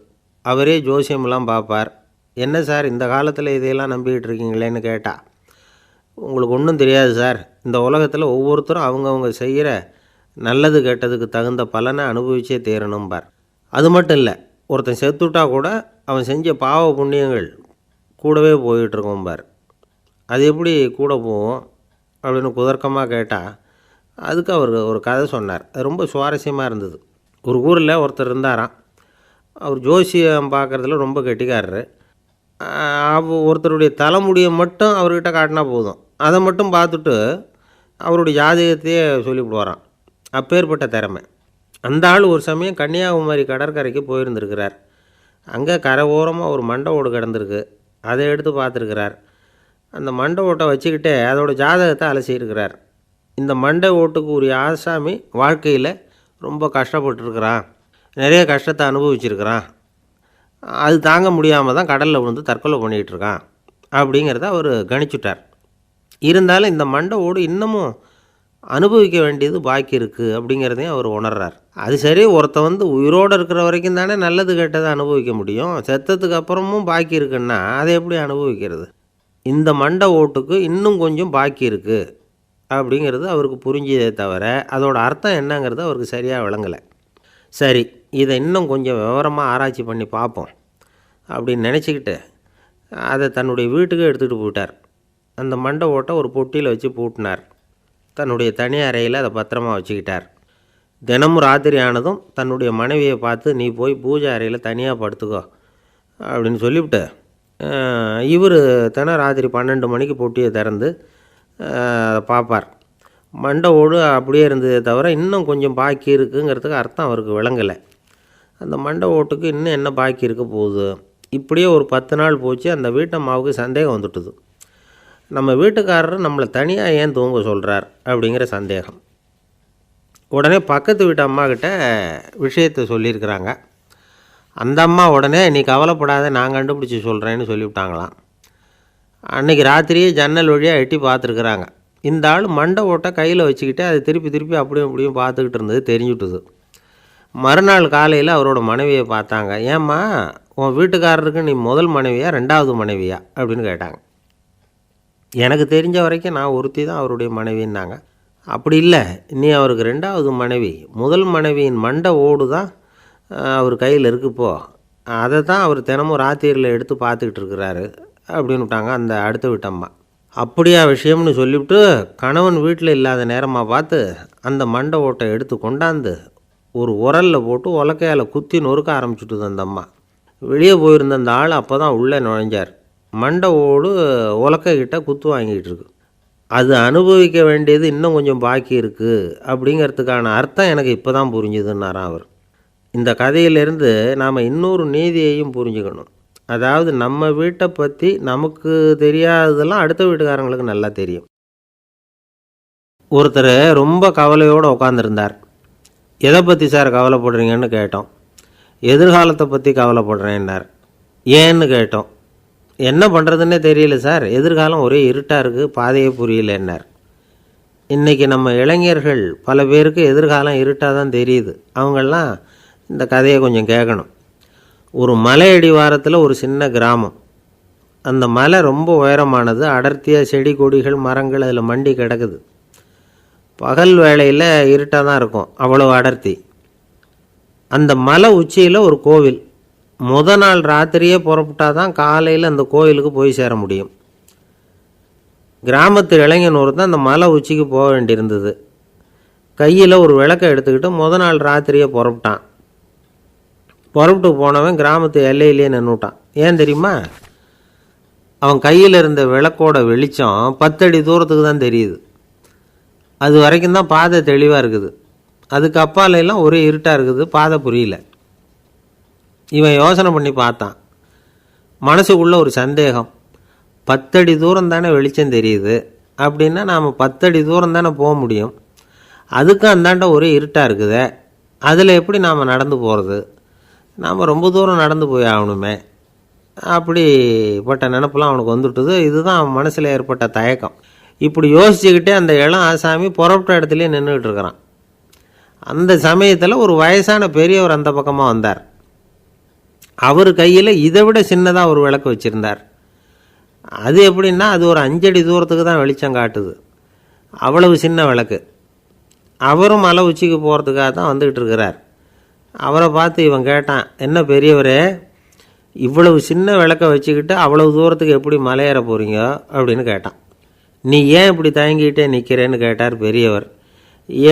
அவரே ஜோசியமெல்லாம் பார்ப்பார். என்ன சார் இந்த காலத்தில் இதையெல்லாம் நம்பிக்கிட்டு இருக்கீங்களேன்னு கேட்டால், உங்களுக்கு ஒன்றும் தெரியாது சார், இந்த உலகத்தில் ஒவ்வொருத்தரும் அவங்கவுங்க செய்கிற நல்லது கெட்டதுக்கு தகுந்த பலனை அனுபவிச்சே தேரணும்பார். அது மட்டும் இல்லை, ஒருத்தன் செத்துட்டா கூட அவன் செஞ்ச பாவ புண்ணியங்கள் கூடவே போயிட்டுருக்கோம்பார். அது எப்படி கூட போவோம் அப்படின்னு குதர்க்கமாக கேட்டால் அதுக்கு அவர் ஒரு கதை சொன்னார். அது ரொம்ப சுவாரஸ்யமாக இருந்தது. ஒரு ஊரில் ஒருத்தர் இருந்தாராம். அவர் ஜோசியம் பார்க்குறதுல ரொம்ப கெட்டிக்காரரு. ஒருத்தருடைய தலைமுடியை மட்டும் அவர்கிட்ட காட்டினா போதும், அதை மட்டும் பார்த்துட்டு அவருடைய ஜாதகத்தையே சொல்லிவிடுவாராம். அப்பேற்பட்ட திறமை. அந்த ஆள் ஒரு சமயம் கன்னியாகுமரி கடற்கரைக்கு போயிருந்துருக்கிறார். அங்கே கரை ஓரமாக ஒரு மண்டை ஓடு கிடந்திருக்கு. அதை எடுத்து பார்த்துருக்கிறார். அந்த மண்டை ஓட்டை வச்சுக்கிட்டே அதோட ஜாதகத்தை அலசியிருக்கிறார். இந்த மண்டை ஓட்டுக்கு உரிய ஆசாமி வாழ்க்கையில் ரொம்ப கஷ்டப்பட்டுருக்கிறான், நிறைய கஷ்டத்தை அனுபவிச்சிருக்கிறான், அது தாங்க முடியாமல் தான் கடலில் விழுந்து தற்கொலை பண்ணிகிட்ருக்கான் அப்படிங்கிறத அவர் கணிச்சுட்டார். இருந்தாலும் இந்த மண்டை ஓடு இன்னமும் அனுபவிக்க வேண்டியது பாக்கி இருக்குது அப்படிங்கிறதையும் அவர் உணர்றார். அது சரி, ஒருத்த உயிரோடு இருக்கிற வரைக்கும் தானே நல்லது கெட்டதை அனுபவிக்க முடியும். செத்ததுக்கு அப்புறமும் பாக்கி இருக்குன்னா அதை எப்படி அனுபவிக்கிறது? இந்த மண்டை ஓட்டுக்கு இன்னும் கொஞ்சம் பாக்கி இருக்குது அப்படிங்கிறது அவருக்கு புரிஞ்சதே தவிர அதோட அர்த்தம் என்னங்கிறது அவருக்கு சரியாக விளங்கலை. சரி, இதை இன்னும் கொஞ்சம் விவரமாக ஆராய்ச்சி பண்ணி பார்ப்போம் அப்படின்னு நினச்சிக்கிட்டு அதை தன்னுடைய வீட்டுக்கு எடுத்துகிட்டு போயிட்டார். அந்த மண்டை ஓட்டை ஒரு பொட்டியில் வச்சு பூட்டினார். தன்னுடைய தனி அறையில் அதை பத்திரமாக வச்சுக்கிட்டார். தினமும் ராத்திரி ஆனதும் தன்னுடைய மனைவியை பார்த்து, நீ போய் பூஜை அறையில் தனியாக படுத்துக்கோ அப்படின்னு சொல்லிவிட்டு இவர் தினம் ராத்திரி 12 மணிக்கு பொட்டியை திறந்து அதை பார்ப்பார். மண்டை ஓடு அப்படியே இருந்ததே தவிர இன்னும் கொஞ்சம் பாக்கி இருக்குங்கிறதுக்கு அர்த்தம் அவருக்கு விளங்கலை. அந்த மண்டை ஓட்டுக்கு இன்னும் என்ன பாக்கி இருக்க போகுது? இப்படியே ஒரு 10 நாள் போச்சு. அந்த வீட்டம்மாவுக்கு சந்தேகம் வந்துட்டுது. நம்ம வீட்டுக்காரர் நம்மளை தனியாக ஏன் தூங்க சொல்கிறார் அப்படிங்கிற சந்தேகம். உடனே பக்கத்து வீட்டு அம்மாக்கிட்ட விஷயத்தை சொல்லியிருக்கிறாங்க. அந்த அம்மா உடனே, நீ கவலைப்படாத, நான் கண்டுபிடிச்சி சொல்கிறேன்னு சொல்லிவிட்டாங்களாம். அன்றைக்கி ராத்திரியே ஜன்னல் வழியாக எட்டி பார்த்துருக்குறாங்க. இந்த ஆள் மண்டை ஓட்டை கையில் வச்சுக்கிட்டு அதை திருப்பி அப்படியும் இப்படியும் பார்த்துக்கிட்டு இருந்தது தெரிஞ்சுட்டுது. மறுநாள் காலையில் அவரோட மனைவியை பார்த்தாங்க. ஏம்மா, உன் வீட்டுக்காரருக்கு நீ முதல் மனைவியா 2வது மனைவியா அப்படின்னு கேட்டாங்க. எனக்கு தெரிஞ்ச வரைக்கும் நான் ஒருத்தி தான் அவருடைய மனைவின்னாங்க. அப்படி இல்லை, நீ அவருக்கு 2வது மனைவி. முதல் மனைவியின் மண்டை ஓடு தான் அவர் கையில் இருக்குப்போ, அதை தான் அவர் தினமும் ராத்திரியில் எடுத்து பார்த்துக்கிட்டு இருக்கிறாரு அப்படின்னு விட்டாங்க அந்த அடுத்த வீட்டம்மா. அப்படியா விஷயம்னு சொல்லிவிட்டு கணவன் வீட்டில் இல்லாத நேரமாக பார்த்து அந்த மண்டை ஓட்டை எடுத்து கொண்டாந்து ஒரு உரலில் போட்டு உலக்கையால் குத்தி நொறுக்க ஆரம்பிச்சுட்டுது அந்த அம்மா. வெளியே போயிருந்த அந்த ஆள் அப்போ தான் உள்ளே நுழைஞ்சார். மண்டை ஓடு உலக்கைக்கிட்ட குத்து வாங்கிட்டு இருக்கு. அது அனுபவிக்க வேண்டியது இன்னும் கொஞ்சம் பாக்கி இருக்குது அப்படிங்கிறதுக்கான அர்த்தம் எனக்கு இப்போ தான் புரிஞ்சுதுன்னாராம் அவர். இந்த கதையிலேருந்து நாம் இன்னொரு நீதியையும் புரிஞ்சுக்கணும். அதாவது நம்ம வீட்டை பற்றி நமக்கு தெரியாததெல்லாம் அடுத்த வீட்டுக்காரங்களுக்கு நல்லா தெரியும். ஒருத்தர் ரொம்ப கவலையோடு உட்காந்துருந்தார். எதை பற்றி சார் கவலைப்படுறீங்கன்னு கேட்டோம். எதிர்காலத்தை பற்றி கவலைப்படுறேன்னார். ஏன்னு கேட்டோம். என்ன பண்ணுறதுன்னே தெரியல சார், எதிர்காலம் ஒரே இருட்டாக இருக்குது, பாதையே புரியலன்னார். இன்றைக்கி நம்ம இளைஞர்கள் பல பேருக்கு எதிர்காலம் இருட்டாக தான் தெரியுது. அவங்கெல்லாம் இந்த கதையை கொஞ்சம் கேட்கணும். ஒரு மலை அடிவாரத்தில் ஒரு சின்ன கிராமம். அந்த மலை ரொம்ப உயரமானது. அடர்த்தியாக செடி கொடிகள் மரங்கள் அதில் மண்டி கிடக்குது. பகல் வேளையில் இருட்டாக தான் இருக்கும், அவ்வளோ அடர்த்தி. அந்த மலை உச்சியில் ஒரு கோவில். நாள் ராத்திரியே புறப்பட்டால் தான் காலையில் அந்த கோவிலுக்கு போய் சேர முடியும். கிராமத்து இளைஞன் ஒருத்தன் அந்த மலை உச்சிக்கு போக வேண்டியிருந்தது. கையில் ஒரு விளக்கை எடுத்துக்கிட்டு நாள் ராத்திரியே புறப்பட்டான். புறப்பட்டு போனவன் கிராமத்து எல்லையிலேயே நின்றுட்டான். ஏன் தெரியுமா? அவன் கையில் இருந்த விளக்கோட வெளிச்சம் 10 அடி தூரத்துக்கு தான் தெரியுது. அது வரைக்கும் தான் பாதை தெளிவாக இருக்குது. அதுக்கு அப்பாலெல்லாம் ஒரே இருட்டாக இருக்குது, பாதை புரியல. இவன் யோசனை பண்ணி பார்த்தான். மனசுக்குள்ளே ஒரு சந்தேகம். 10 அடி தூரம் தானே வெளிச்சம் தெரியுது அப்படின்னா நாம் 10 அடி தூரம் தானே போக முடியும். அதுக்கும் அந்தாண்ட ஒரே இருட்டாக இருக்குது. அதில் எப்படி நாம் நடந்து போகிறது? நாம் ரொம்ப தூரம் நடந்து போய் ஆகணுமே. அப்படிப்பட்ட நினப்பெல்லாம் அவனுக்கு வந்துவிட்டது. இதுதான் அவன் மனசில் ஏற்பட்ட தயக்கம். இப்படி யோசிச்சுக்கிட்டே அந்த இளம் ஆசாமி புறப்பட்ட இடத்துலையே நின்றுக்கிட்டு இருக்கிறான். அந்த சமயத்தில் ஒரு வயசான பெரியவர் அந்த பக்கமாக வந்தார். அவர் கையில் இதை விட சின்னதாக ஒரு விளக்கு வச்சுருந்தார். அது எப்படின்னா அது ஒரு 5 அடி தூரத்துக்கு தான் வெளிச்சம் காட்டுது. அவ்வளவு சின்ன விளக்கு. அவரும் மலை உச்சிக்கு போகிறதுக்காக தான் வந்துக்கிட்டு இருக்கிறார். அவரை பார்த்து இவன் கேட்டான், என்ன பெரியவரே, இவ்வளவு சின்ன விளக்க வச்சுக்கிட்டு அவ்வளவு தூரத்துக்கு எப்படி மலையேற போகிறீங்க அப்படின்னு கேட்டான். நீ ஏன் இப்படி தயங்கிட்டே நிற்கிறேன்னு கேட்டார் பெரியவர்.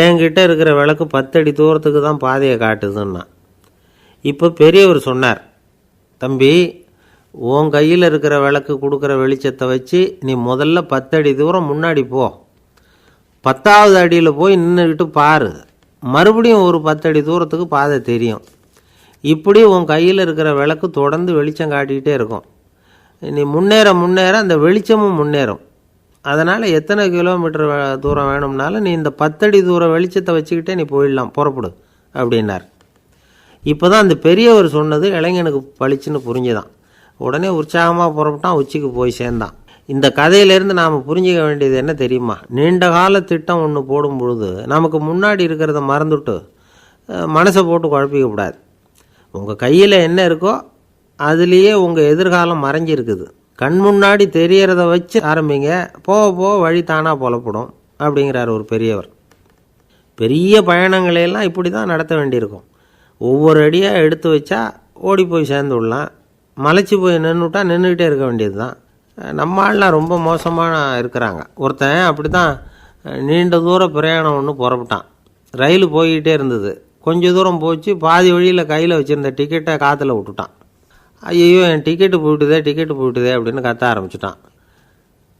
என்கிட்ட இருக்கிற விளக்கு 10 அடி தூரத்துக்கு தான் பாதையை காட்டுதுன்னா. இப்போ பெரியவர் சொன்னார், தம்பி, உன் கையில் இருக்கிற விளக்கு கொடுக்குற வெளிச்சத்தை வச்சு நீ முதல்ல 10 அடி தூரம் முன்னாடி போ. 10வது அடியில் போய் நின்றுக்கிட்டு பாரு, மறுபடியும் ஒரு 10 அடி தூரத்துக்கு பாதை தெரியும். இப்படி உன் கையில் இருக்கிற விளக்கு தொடர்ந்து வெளிச்சம் காட்டிக்கிட்டே இருக்கும். நீ முன்னேற முன்னேற அந்த வெளிச்சமும் முன்னேறும். அதனால் எத்தனை கிலோமீட்டர் தூரம் வேணும்னாலும் நீ இந்த 10 அடி தூரம் வெளிச்சத்தை வச்சுக்கிட்டே நீ போயிடலாம், புறப்படு அப்படின்னார். இப்போ தான் அந்த பெரியவர் சொன்னது இளைஞனுக்கு பளிச்சுன்னு புரிஞ்சுதான். உடனே உற்சாகமாக புறப்பட்டான், உச்சிக்கு போய் சேர்ந்தான். இந்த கதையிலேருந்து நாம் புரிஞ்சிக்க வேண்டியது என்ன தெரியுமா? நீண்ட கால திட்டம் ஒன்று போடும் பொழுது நமக்கு முன்னாடி இருக்கிறத மறந்துட்டு மனசை போட்டு குழப்பிக்கக்கூடாது. உங்கள் கையில் என்ன இருக்கோ அதுலேயே உங்கள் எதிர்காலம் மறைஞ்சிருக்குது. கண் முன்னாடி தெரியறத வச்சு ஆரம்பிங்க, போக போக வழி தானாக புலப்படும் அப்படிங்கிறார் ஒரு பெரியவர். பெரிய பயணங்களையெல்லாம் இப்படி தான் நடத்த வேண்டியிருக்கும். ஒவ்வொரு அடியாக எடுத்து வச்சா ஓடி போய் சேர்ந்து விடலாம். மலைச்சி போய் நின்றுட்டா நின்றுக்கிட்டே இருக்க வேண்டியது தான். நம்ம ஆள்லாம் ரொம்ப மோசமான இருக்கிறாங்க. ஒருத்தன் அப்படி தான் நீண்ட தூர பிரயாணம் ஒன்று புறப்பட்டான். ரயில் போய்கிட்டே இருந்தது. கொஞ்சம் தூரம் போச்சு, பாதி வழியில் கையில் வச்சுருந்த டிக்கெட்டை காற்றுல விட்டுட்டான். ஐயோ, என் டிக்கெட்டு போயிட்டுதே அப்படின்னு கத்த ஆரம்பிச்சிட்டான்.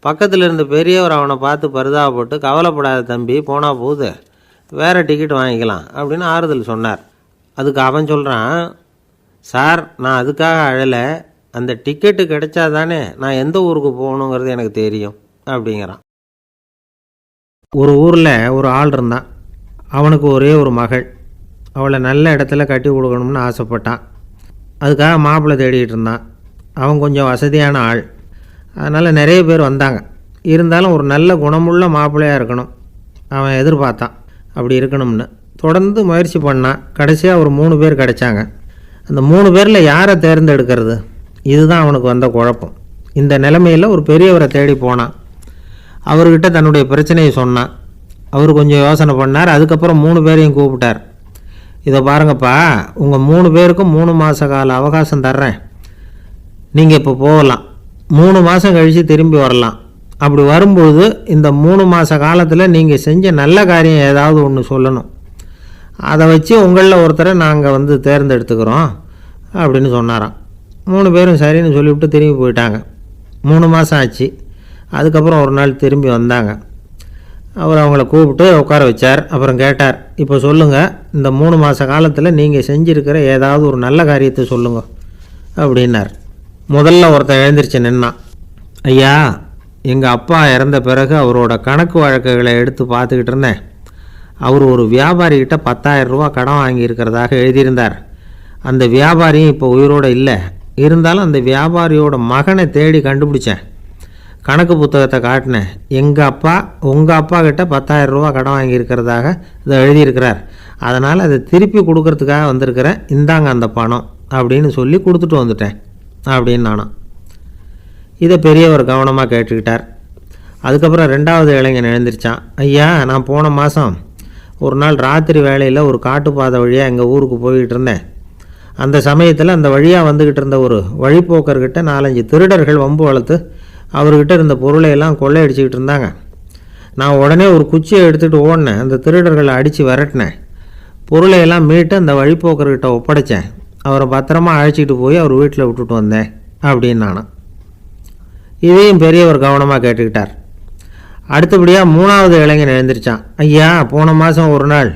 பக்கத்தில் இருந்த பெரியவர் அவனை பார்த்து பரிதாபப்பட்டு, கவலைப்படாத தம்பி, போனால் போகுது, வேறு டிக்கெட் வாங்கிக்கலாம் அப்படின்னு ஆறுதல் சொன்னார். அதுக்கு அவன் சொல்கிறான், சார், நான் அதுக்காக அழலை, அந்த டிக்கெட்டு கிடைச்சா தானே நான் எந்த ஊருக்கு போகணுங்கிறது எனக்கு தெரியும் அப்படிங்கிறான். ஒரு ஊரில் ஒரு ஆள் இருந்தான். அவனுக்கு ஒரே ஒரு மகள். அவளை நல்ல இடத்துல கட்டி கொடுக்கணும்னு ஆசைப்பட்டான். அதுக்காக மாப்பிள்ளை தேடிகிட்டு இருந்தான். அவன் கொஞ்சம் வசதியான ஆள், அதனால் நிறைய பேர் வந்தாங்க. இருந்தாலும் ஒரு நல்ல குணமுள்ள மாப்பிள்ளையாக இருக்கணும் அவன் எதிர்பார்த்தான். அப்படி இருக்கணும்னு தொடர்ந்து முயற்சி பண்ணான். கடைசியாக ஒரு 3 பேர் கிடைச்சாங்க. அந்த 3 பேரில் யாரை தேர்ந்தெடுக்கிறது, இதுதான் அவனுக்கு வந்த குழப்பம். இந்த நிலைமையில் ஒரு பெரியவரை தேடி போனான். அவர்கிட்ட தன்னுடைய பிரச்சனையை சொன்னான். அவர் கொஞ்சம் யோசனை பண்ணார். அதுக்கப்புறம் 3 பேரையும் கூப்பிட்டார். இதை பாருங்கப்பா, உங்கள் 3 பேருக்கும் 3 மாத கால அவகாசம் தர்றேன். நீங்கள் இப்போ போகலாம். 3 மாதம் கழித்து திரும்பி வரலாம். அப்படி வரும்பொழுது இந்த 3 மாத காலத்தில் நீங்கள் செஞ்ச நல்ல காரியம் ஏதாவது ஒன்று சொல்லணும். அதை வச்சு உங்களில் ஒருத்தரை நாங்கள் தேர்ந்தெடுத்துக்கிறோம் அப்படின்னு சொன்னாராம். 3 பேரும் சரின்னு சொல்லிவிட்டு திரும்பி போயிட்டாங்க. 3 மாதம் ஆச்சு. அதுக்கப்புறம் ஒரு நாள் திரும்பி வந்தாங்க. அவர் அவங்கள கூப்பிட்டு உட்கார வச்சார். அப்புறம் கேட்டார், இப்போ சொல்லுங்கள், இந்த 3 மாத காலத்தில் நீங்கள் செஞ்சுருக்கிற ஏதாவது ஒரு நல்ல காரியத்தை சொல்லுங்க அப்படின்னார். முதல்ல ஒருத்தன் எழுந்திரிச்சு நின்னான். ஐயா, எங்கள் அப்பா இறந்த பிறகு அவரோட கணக்கு வழக்குகளை எடுத்து பார்த்துக்கிட்டு இருந்தேன். அவர் ஒரு வியாபாரிகிட்ட 10,000 ரூபா கடன் வாங்கியிருக்கிறதாக எழுதியிருந்தார். அந்த வியாபாரியும் இப்போ உயிரோடு இல்லை. இருந்தாலும் அந்த வியாபாரியோட மகனை தேடி கண்டுபிடிச்சேன். கணக்கு புத்தகத்தை காட்டினேன். எங்கள் அப்பா உங்கள் அப்பா கிட்ட 10,000 ரூபா கடன் வாங்கியிருக்கிறதாக இதை எழுதியிருக்கிறார். அதனால் அதை திருப்பி கொடுக்கறதுக்காக வந்திருக்கிறேன். இந்தாங்க அந்த பணம் அப்படின்னு சொல்லி கொடுத்துட்டு வந்துட்டேன் அப்படின்னு நானும். இதை பெரியவர் கவனமாக கேட்டுக்கிட்டார். அதுக்கப்புறம் 2வது இளைஞன் எழுந்திரிச்சான். ஐயா, நான் போன மாதம் ஒரு நாள் ராத்திரி வேளையில் ஒரு காட்டுப்பாதை வழியாக எங்கள் ஊருக்கு போய்கிட்டு இருந்தேன். அந்த சமயத்தில் அந்த வழியாக வந்துக்கிட்டு இருந்த ஒரு வழிப்போக்கர்கிட்ட 4-5 திருடர்கள் வம்பு வளர்த்து அவர்கிட்ட இருந்த பொருளை எல்லாம் கொள்ளையடிச்சிக்கிட்டு இருந்தாங்க. நான் உடனே ஒரு குச்சியை எடுத்துகிட்டு ஓடினேன். அந்த திருடர்களை அடித்து விரட்டினேன். பொருளை எல்லாம் மீட்டு அந்த வழிப்போக்கர்கிட்ட ஒப்படைச்சேன். அவரை பத்திரமா அழைச்சிக்கிட்டு போய் அவர் வீட்டில் விட்டுட்டு வந்தேன் அப்படின்னு நானும். இதையும் பெரியவர் கவனமாக கேட்டுக்கிட்டார். அடுத்தபடியாக 3வது இளைஞன் எழுந்திரிச்சான். ஐயா, போன மாதம் ஒரு நாள்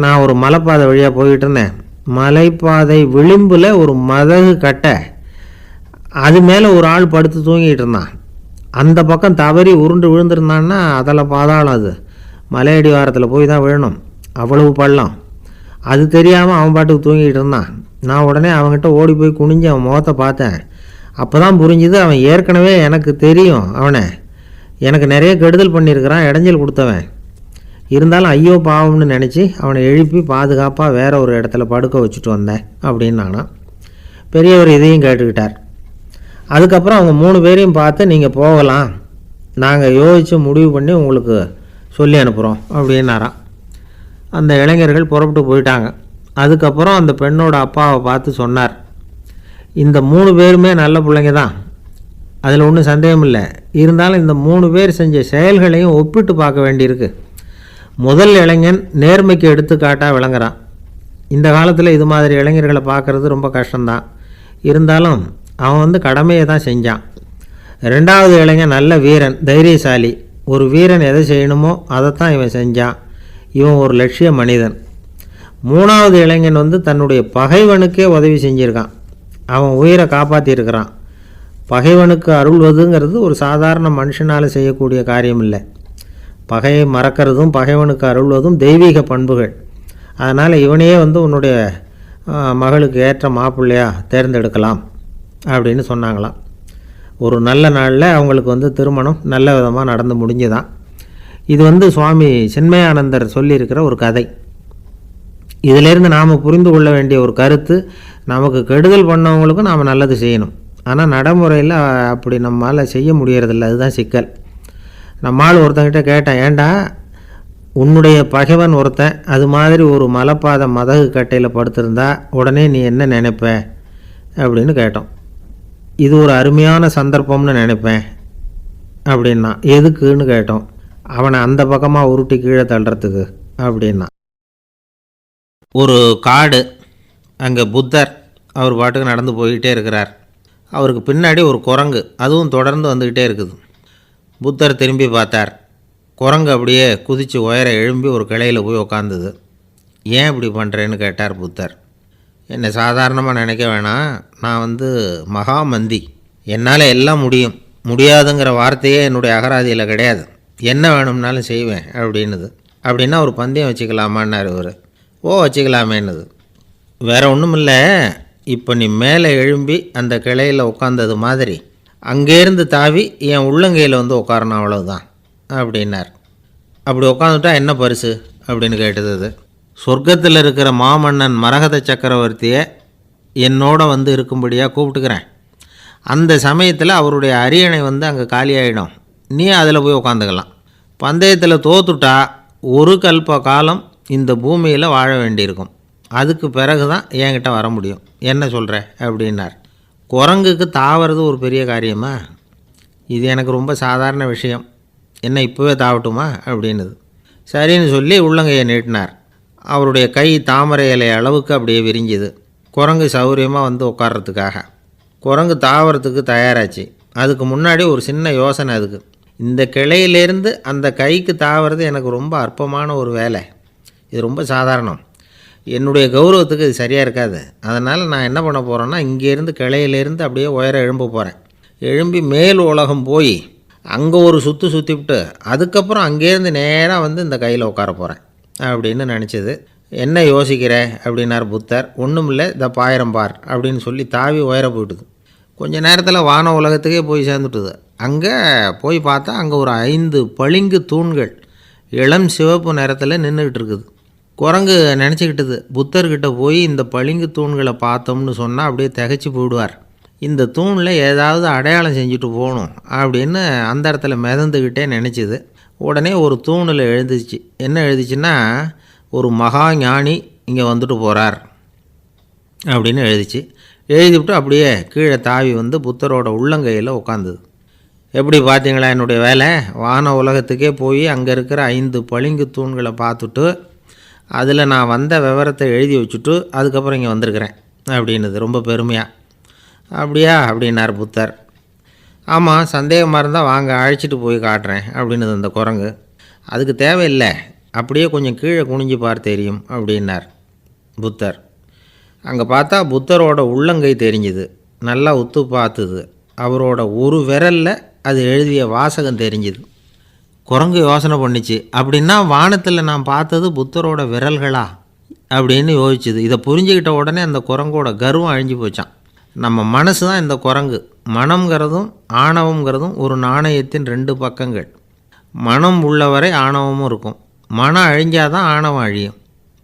நான் ஒரு மலைப்பாதை வழியாக போய்கிட்டு இருந்தேன். மலைப்பாதை விளிம்பில் ஒரு மதகு கட்டை, அது மேலே ஒரு ஆள் படுத்து தூங்கிட்டு இருந்தான். அந்த பக்கம் தவறி உருண்டு விழுந்திருந்தான்னா அதில் பாதாளம். அது மலையடி வாரத்தில் போய் தான் விழணும், அவ்வளவு பள்ளம். அது தெரியாமல் அவன் பாட்டுக்கு தூங்கிட்டு இருந்தான். நான் உடனே அவன்கிட்ட ஓடி போய் குனிஞ்சு அவன் முகத்தை பார்த்தேன். அப்போ தான் புரிஞ்சுது, அவன் ஏற்கனவே எனக்கு தெரியும். அவனை எனக்கு நிறைய கெடுதல் பண்ணியிருக்கிறான், இடைஞ்சல் கொடுத்தவன். இருந்தாலும் ஐயோ பாவம்னு நினச்சி அவனை எழுப்பி பாதுகாப்பாக வேற ஒரு இடத்துல படுக்க வச்சுட்டு வந்தேன் அப்படின்னு நானும். பெரியவர் இதையும் கேட்டுக்கிட்டார். அதுக்கப்புறம் அவங்க 3 பேரையும் பார்த்து, நீங்கள் போகலாம், நாங்கள் யோசித்து முடிவு பண்ணி உங்களுக்கு சொல்லி அனுப்புகிறோம் அப்படின்னாராம். அந்த இளைஞர்கள் புறப்பட்டு போயிட்டாங்க. அதுக்கப்புறம் அந்த பெண்ணோட அப்பாவை பார்த்து சொன்னார், இந்த 3 பேருமே நல்ல பிள்ளைங்க தான், அதில் ஒன்றும் சந்தேகம் இல்லை. இருந்தாலும் இந்த 3 பேர் செஞ்ச செயல்களையும் ஒப்பிட்டு பார்க்க வேண்டியிருக்கு. முதல் இளைஞன் நேர்மைக்கு எடுத்துக்காட்டாக விளங்குறான். இந்த காலத்தில் இது மாதிரி இளைஞர்களை பார்க்குறது ரொம்ப கஷ்டம்தான். இருந்தாலும் அவன் கடமையை தான் செஞ்சான். 2வது இளைஞன் நல்ல வீரன், தைரியசாலி. ஒரு வீரன் எதை செய்யணுமோ அதைத்தான் இவன் செஞ்சான். இவன் ஒரு லட்சிய மனிதன். 3வது இளைஞன் தன்னுடைய பகைவனுக்கே உதவி செஞ்சுருக்கான். அவன் உயிரை காப்பாற்றியிருக்கிறான். பகைவனுக்கு அருள்வதுங்கிறது ஒரு சாதாரண மனுஷனால் செய்யக்கூடிய காரியம் இல்லை. பகையை மறக்கிறதும் பகைவனுக்கு அருள்வதும் தெய்வீக பண்புகள். அதனால் இவனையே உன்னுடைய மகளுக்கு ஏற்ற மாப்பிள்ளையாக தேர்ந்தெடுக்கலாம் அப்படின்னு சொன்னாங்களாம். ஒரு நல்ல நாளில் அவங்களுக்கு திருமணம் நல்ல விதமாக நடந்து முடிஞ்சுதான். இது சுவாமி சின்மயானந்தர் சொல்லியிருக்கிற ஒரு கதை. இதிலேருந்து நாம் புரிந்து கொள்ள வேண்டிய ஒரு கருத்து, நமக்கு கெடுதல் பண்ணவங்களுக்கும் நாம் நல்லது செய்யணும். ஆனால் நடைமுறையில் அப்படி நம்மளால் செய்ய முடியறதில்ல. அதுதான் சிக்கல். நம்மால் ஒருத்தங்கிட்ட கேட்டேன், ஏண்டா உன்னுடைய பகைவன் ஒருத்தன் அது மாதிரி ஒரு மலைப்பாதை மதகு கட்டையில் படுத்திருந்தா உடனே நீ என்ன நினைப்ப அப்படின்னு கேட்டோம். இது ஒரு அருமையான சந்தர்ப்பம்னு நினைப்பேன் அப்படின்னா. எதுக்குன்னு கேட்டோம். அவனை அந்த பக்கமாக உருட்டி கீழே தள்ளுறதுக்கு அப்படின்னா. ஒரு காடு, அங்கே புத்தர் அவர் பாட்டுக்கு நடந்து போய்கிட்டே இருக்கிறார். அவருக்கு பின்னாடி ஒரு குரங்கு, அதுவும் தொடர்ந்து வந்துக்கிட்டே இருக்குது. புத்தர் திரும்பி பார்த்தார். குரங்கு அப்படியே குதித்து உயர எழும்பி ஒரு கிளையில் போய் உக்காந்துது. ஏன் இப்படி பண்ணுறேன்னு கேட்டார் புத்தர். என்னை சாதாரணமாக நினைக்க வேணாம், நான் மகாமந்தி, என்னால் எல்லாம் முடியும், முடியாதுங்கிற வார்த்தையே என்னுடைய அகராதியில் கிடையாது, என்ன வேணும்னாலும் செய்வேன் அப்படின்னுது. அப்படின்னா ஒரு பந்தயம் வச்சுக்கலாமான்னார் இவர். ஓ வச்சுக்கலாமேன்னுது. வேறு ஒன்றும் இல்லை, இப்போ நீ மேலே எழும்பி அந்த கிளையில் உட்காந்தது மாதிரி அங்கேருந்து தாவி என் உள்ளங்கையில் உட்காரணும், அவ்வளவுதான் அப்படின்னார். அப்படி உட்காந்துட்டா என்ன பரிசு அப்படின்னு கேட்டது அது. சொர்க்கத்தில் இருக்கிற மாமன்னன் மரகத சக்கரவர்த்தியை என்னோட இருக்கும்படியாக கூப்பிட்டுக்கிறேன். அந்த சமயத்தில் அவருடைய அரியணை அங்கே காலியாகிடும், நீ அதில் போய் உட்காந்துக்கலாம். பந்தயத்தில் தோத்துட்டா ஒரு கல்ப காலம் இந்த பூமியில் வாழ வேண்டியிருக்கும், அதுக்கு பிறகு தான் என்கிட்ட வர முடியும், என்ன சொல்கிற அப்படின்னார். குரங்குக்கு தாவறது ஒரு பெரிய காரியமா? இது எனக்கு ரொம்ப சாதாரண விஷயம், என்ன இப்போவே தாவட்டுமா அப்படின்னுது. சரின்னு சொல்லி உள்ளங்கையை நீட்டினார். அவருடைய கை தாமரை இலை அளவுக்கு அப்படியே விரிஞ்சுது. குரங்கு சௌகரியமாக உட்கார்றதுக்காக. குரங்கு தாவறதுக்கு தயாராச்சு. அதுக்கு முன்னாடி ஒரு சின்ன யோசனை அதுக்கு. இந்த கிளையிலேருந்து அந்த கைக்கு தாவறது எனக்கு ரொம்ப அற்பமான ஒரு வேலை, இது ரொம்ப சாதாரணம், என்னுடைய கௌரவத்துக்கு இது சரியாக இருக்காது. அதனால் நான் என்ன பண்ண போகிறேன்னா, இங்கேருந்து கிளையிலேருந்து அப்படியே உயர எழும்ப போகிறேன். எழும்பி மேல் உலகம் போய் அங்கே ஒரு சுற்றிவிட்டு அதுக்கப்புறம் அங்கேருந்து நேராக இந்த கையில் உட்கார போகிறேன் அப்படின்னு நினச்சிது. என்ன யோசிக்கிற அப்படின்னார் புத்தர். ஒன்றும் இல்லை, இந்த பாயிரம் பார் அப்படின்னு சொல்லி தாவி உயர போயிட்டுது. கொஞ்சம் நேரத்தில் வான உலகத்துக்கே போய் சேர்ந்துட்டுது. அங்கே போய் பார்த்தா அங்கே ஒரு 5 பளிங்கு தூண்கள் இளம் சிவப்பு நிறத்தில் நின்றுக்கிட்டு இருக்குது. குரங்கு நினச்சிக்கிட்டது, புத்தர்கிட்ட போய் இந்த பளிங்கு தூண்களை பார்த்தோம்னு சொன்னால் அப்படியே திகைச்சி போயிடுவார், இந்த தூணில் ஏதாவது அடையாளம் செஞ்சுட்டு போகணும் அப்படின்னு அந்த இடத்துல மிதந்துக்கிட்டே நினச்சிது. உடனே ஒரு தூணில் எழுந்துச்சு. என்ன எழுதிச்சுன்னா, ஒரு மகா ஞானி இங்கே வந்துட்டு போகிறார் அப்படின்னு எழுதிச்சு. எழுதிவிட்டு அப்படியே கீழே தாவி புத்தரோட உள்ளங்கையில் உட்காந்துது. எப்படி பார்த்தீங்களா என்னுடைய வேலை? வான உலகத்துக்கே போய் அங்கே இருக்கிற 5 பளிங்கு தூண்களை பார்த்துட்டு அதில் நான் வந்த விவரத்தை எழுதி வச்சுட்டு அதுக்கப்புறம் இங்கே வந்திருக்கிறேன் அப்படின்னுது ரொம்ப பெருமையாக. அப்படியா அப்படின்னார் புத்தர். ஆமாம், சந்தேகமாக இருந்தால் வாங்க, அழைச்சிட்டு போய் காட்டுறேன் அப்படின்னுது அந்த குரங்கு. அதுக்கு தேவையில்லை, அப்படியே கொஞ்சம் கீழே குனிஞ்சு பார் தெரியும் அப்படின்னார் புத்தர். அங்கே பார்த்தா புத்தரோட உள்ளங்கை தெரிஞ்சுது. நல்லா உத்து பார்த்துது. அவரோட ஒரு விரலில் அது எழுதிய வாசகம் தெரிஞ்சுது. குரங்கு யோசனை பண்ணிச்சு, அப்படின்னா வானத்தில் நான் பார்த்தது புத்தரோட விரல்களா அப்படின்னு யோசிச்சுது. இதை புரிஞ்சுக்கிட்ட உடனே அந்த குரங்கோட கர்வம் அழிஞ்சு போச்சான். நம்ம மனசு தான் இந்த குரங்கு. மனம்ங்கிறதும் ஆணவங்கிறதும் ஒரு நாணயத்தின் 2 பக்கங்கள். மனம் உள்ளவரை ஆணவமும் இருக்கும். மனம் அழிஞ்சாதான் ஆணவம் அழியும்.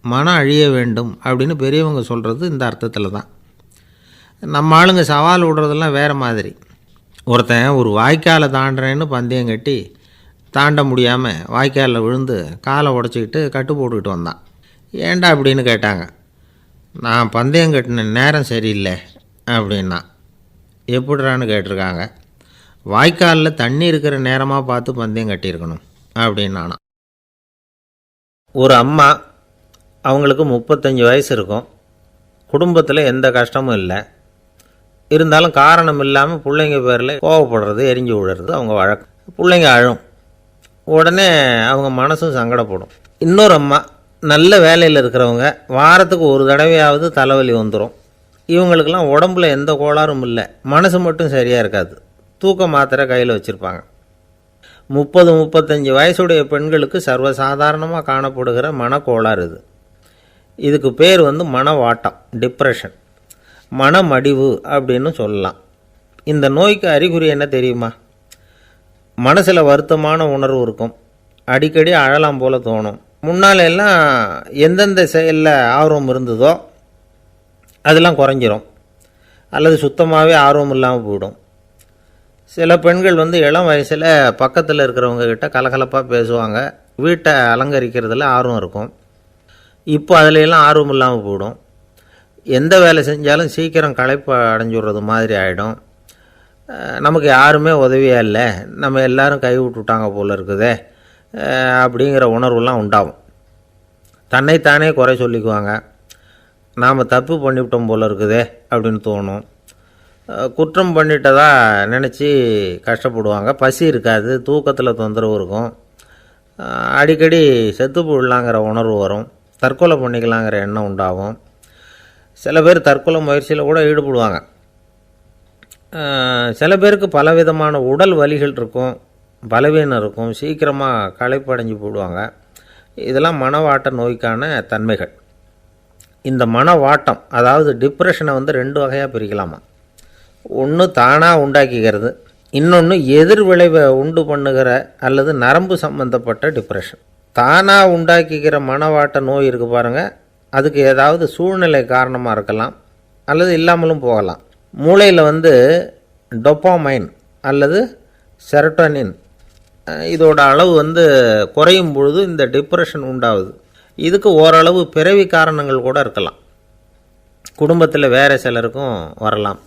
மனம் அழிய வேண்டும் அப்படின்னு பெரியவங்க சொல்கிறது இந்த அர்த்தத்தில் தான். நம்ம ஆளுங்க சவால் விடுறதெல்லாம் வேறு மாதிரி. ஒருத்தன் ஒரு வாய்க்காலை தாண்டுறேன்னு பந்தயம் கட்டி தாண்ட முடியாமல் வாய்க்காலில் விழுந்து காலை உடச்சிக்கிட்டு கட்டு போட்டுக்கிட்டு வந்தான். ஏண்டா அப்படின்னு கேட்டாங்க. நான் பந்தயம் கட்டின நேரம் சரியில்லை அப்படின்னா. எப்படிறான்னு கேட்டிருக்காங்க. வாய்க்காலில் தண்ணி இருக்கிற நேரமாக பார்த்து பந்தயம் கட்டியிருக்கணும் அப்படின்னானா. ஒரு அம்மா, அவங்களுக்கு 35 வயசு இருக்கும், குடும்பத்தில் எந்த கஷ்டமும் இல்லை, இருந்தாலும் காரணம் இல்லாமல் பிள்ளைங்க பேரில் கோவப்படுறது, எரிஞ்சு விடுறது அவங்க வழக்கம். பிள்ளைங்க அழும், உடனே அவங்க மனசும் சங்கடப்படும். இன்னொரு அம்மா, நல்ல வேலையில் இருக்கிறவங்க, வாரத்துக்கு ஒரு தடவையாவது தலைவலி வந்துடும். இவங்களுக்கெல்லாம் உடம்புல எந்த கோளாறும் இல்லை, மனசு மட்டும் சரியாக இருக்காது, தூக்க மாத்திரை கையில் வச்சுருப்பாங்க. 30-35 வயசுடைய பெண்களுக்கு சர்வசாதாரணமாக காணப்படுகிற மனக்கோளாறு இது. இதுக்கு பேர் மனவாட்டம், டிப்ரெஷன், மனமடிவு அப்படின்னு சொல்லலாம். இந்த நோய்க்கு அறிகுறி என்ன தெரியுமா? மனசில் வருத்தமான உணர்வு இருக்கும், அடிக்கடி அழலாம் போல தோணும். முன்னால் எல்லாம் எந்தெந்த செயலில் ஆர்வம் இருந்ததோ அதெல்லாம் குறைஞ்சிரும், அல்லது சுத்தமாகவே ஆர்வம் இல்லாமல் போயிடும். சில பெண்கள் இளம் வயசில் பக்கத்தில் இருக்கிறவங்க கிட்ட கலகலப்பாக பேசுவாங்க, வீட்டை அலங்கரிக்கிறதுல ஆர்வம் இருக்கும். இப்போ அதிலெல்லாம் ஆர்வம் இல்லாமல் போயிடும். எந்த வேலை செஞ்சாலும் சீக்கிரம் களைப்பு அடைஞ்சுடுறது மாதிரி ஆகிடும். நமக்கு யாருமே உதவியாக இல்லை, நம்ம எல்லோரும் கை விட்டுட்டாங்க போல் இருக்குதே அப்படிங்கிற உணர்வுலாம் உண்டாகும். தன்னைத்தானே குறை சொல்லிக்குவாங்க, நாம் தப்பு பண்ணிவிட்டோம் போல் இருக்குதே அப்படின்னு தோணும். குற்றம் பண்ணிட்டதா நினச்சி கஷ்டப்படுவாங்க. பசி இருக்காது, தூக்கத்தில் தொந்தரவு இருக்கும், அடிக்கடி செத்து போடலாங்கிற உணர்வு வரும், தற்கொலை பண்ணிக்கலாங்கிற எண்ணம் உண்டாகும். சில பேர் தற்கொலை முயற்சியில் கூட ஈடுபடுவாங்க. சில பேருக்கு பலவிதமான உடல் வலிகள் இருக்கும், பலவீனம் இருக்கும், சீக்கிரமாக களைப்படைஞ்சு போடுவாங்க. இதெல்லாம் மனவாட்ட நோய்க்கான தன்மைகள். இந்த மனவாட்டம், அதாவது டிப்ரெஷனை 2 வகையாக பிரிக்கலாமா. ஒன்று தானாக உண்டாக்கிக்கிறது, இன்னொன்று எதிர் விளைவை உண்டு பண்ணுகிற அல்லது நரம்பு சம்பந்தப்பட்ட டிப்ரெஷன். தானாக உண்டாக்கிக்கிற மனவாட்ட நோய் இருக்குது பாருங்கள், அதுக்கு ஏதாவது சூழ்நிலை காரணமாக இருக்கலாம், அல்லது இல்லாமலும் போகலாம். மூளையில் டொப்பாமைன் அல்லது செரட்டோனின் இதோட அளவு குறையும் பொழுது இந்த டிப்ரெஷன் உண்டாகுது. இதுக்கு ஓரளவு பிறவி காரணங்கள் கூட இருக்கலாம், குடும்பத்தில் வேறு சிலருக்கும் வரலாம்.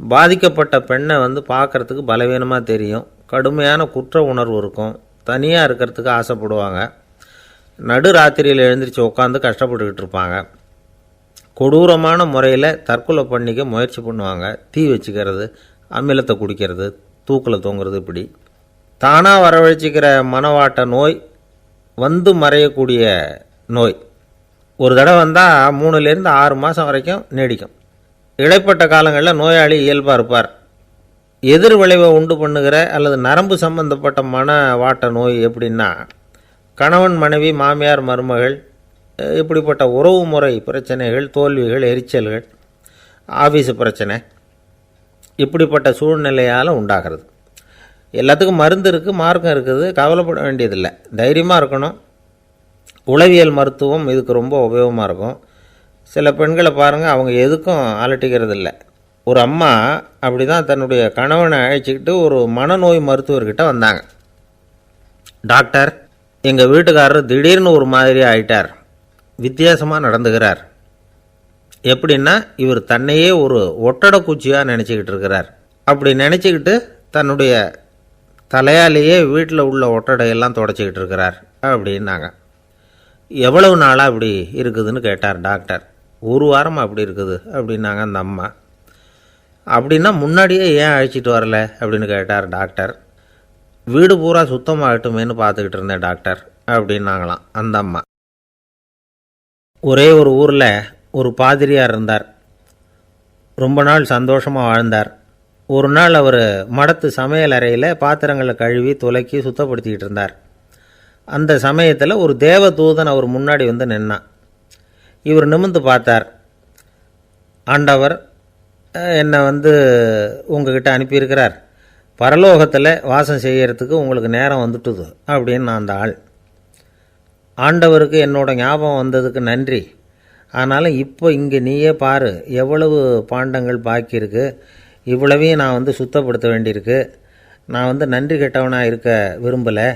பாதிக்கப்பட்ட பெண்ணை பார்க்குறதுக்கு பலவீனமாக தெரியும், கடுமையான குற்ற உணர்வு இருக்கும், தனியாக இருக்கிறதுக்கு ஆசைப்படுவாங்க, நடு ராத்திரியில் எழுந்திரிச்சு உட்காந்து கஷ்டப்பட்டுக்கிட்டு இருப்பாங்க, கொடூரமான முறையில் தற்கொலை பண்ணிக்க முயற்சி பண்ணுவாங்க, தீ வச்சுக்கிறது, அமிலத்தை குடிக்கிறது, தூக்கில் தொங்குறது. இப்படி தானாக வரவழைச்சிக்கிற மனவாட்ட நோய் மறையக்கூடிய நோய். ஒரு தடவை வந்தால் 3லேருந்து 6 மாதம் வரைக்கும் நீடிக்கும். இடைப்பட்ட காலங்களில் நோயாளி இயல்பாக இருப்பார். எதிர் விளைவை உண்டு பண்ணுகிற அல்லது நரம்பு சம்பந்தப்பட்ட மனவாட்ட நோய் எப்படின்னா, கணவன் மனைவி, மாமியார் மருமகள், இப்படிப்பட்ட உறவு முறை பிரச்சனைகள், தோல்விகள், எரிச்சல்கள், ஆஃபீஸு பிரச்சனை, இப்படிப்பட்ட சூழ்நிலையால் உண்டாகிறது. எல்லாத்துக்கும் மருந்து இருக்குது, மார்க்கம் இருக்குது, கவலைப்பட வேண்டியதில்லை, தைரியமாக இருக்கணும். உளவியல் மருத்துவம் இதுக்கு ரொம்ப உபயோகமாக இருக்கும். சில பெண்களை பாருங்கள், அவங்க எதுக்கும் அலட்டிக்கிறது இல்லை. ஒரு அம்மா அப்படி தான் தன்னுடைய கணவனை அழைச்சிக்கிட்டு ஒரு மனநோய் மருத்துவர்கிட்ட வந்தாங்க. டாக்டர், எங்கள் வீட்டுக்காரர் திடீர்னு ஒரு மாதிரி ஆயிட்டார், வித்தியாசமாக நடந்துக்கிறார். எப்படின்னா, இவர் தன்னையே ஒரு ஒட்டடை பூச்சியாக நினச்சிக்கிட்டு இருக்கிறார். அப்படி நினச்சிக்கிட்டு தன்னுடைய தலையாலேயே வீட்டில் உள்ள ஒட்டடையெல்லாம் தொடச்சிக்கிட்டு இருக்கிறார் அப்படின்னாங்க. எவ்வளவு நாளாக அப்படி இருக்குதுன்னு கேட்டார் டாக்டர். 1 வாரமாக அப்படி இருக்குது அப்படின்னாங்க அந்த அம்மா. அப்படின்னா முன்னாடியே ஏன் அழைச்சிட்டு வரல அப்படின்னு கேட்டார் டாக்டர். வீடு பூரா சுத்தமாகட்டுமேனு பார்த்துக்கிட்டு இருந்தேன் டாக்டர் அப்படின்னாங்களாம் அந்த அம்மா. ஒரே ஒரு ஊரில் ஒரு பாதிரியார் இருந்தார். ரொம்ப நாள் சந்தோஷமாக வாழ்ந்தார். ஒரு நாள் அவர் மடத்து சமையல் அறையில் பாத்திரங்களை கழுவி துலக்கி சுத்தப்படுத்திக்கிட்டு இருந்தார். அந்த சமயத்தில் ஒரு தேவதூதன் அவர் முன்னாடி நின்னான். இவர் நிமிர்ந்து பார்த்தார். ஆண்டவர் என்னை உங்ககிட்ட அனுப்பியிருக்கிறார், பரலோகத்தில் வாசம் செய்யறதுக்கு உங்களுக்கு நேரம் வந்துட்டுது அப்படின்னு அந்த ஆள். ஆண்டவருக்கு என்னோட ஞாபகம் வந்ததுக்கு நன்றி. ஆனாலும் இப்போ இங்கே நீயே பாரு, எவ்வளவு பாண்டங்கள் பாக்கி இருக்குது, இவ்வளவையும் நான் சுத்தப்படுத்த வேண்டியிருக்கு. நான் நன்றி கெட்டவனாக இருக்க விரும்பலை.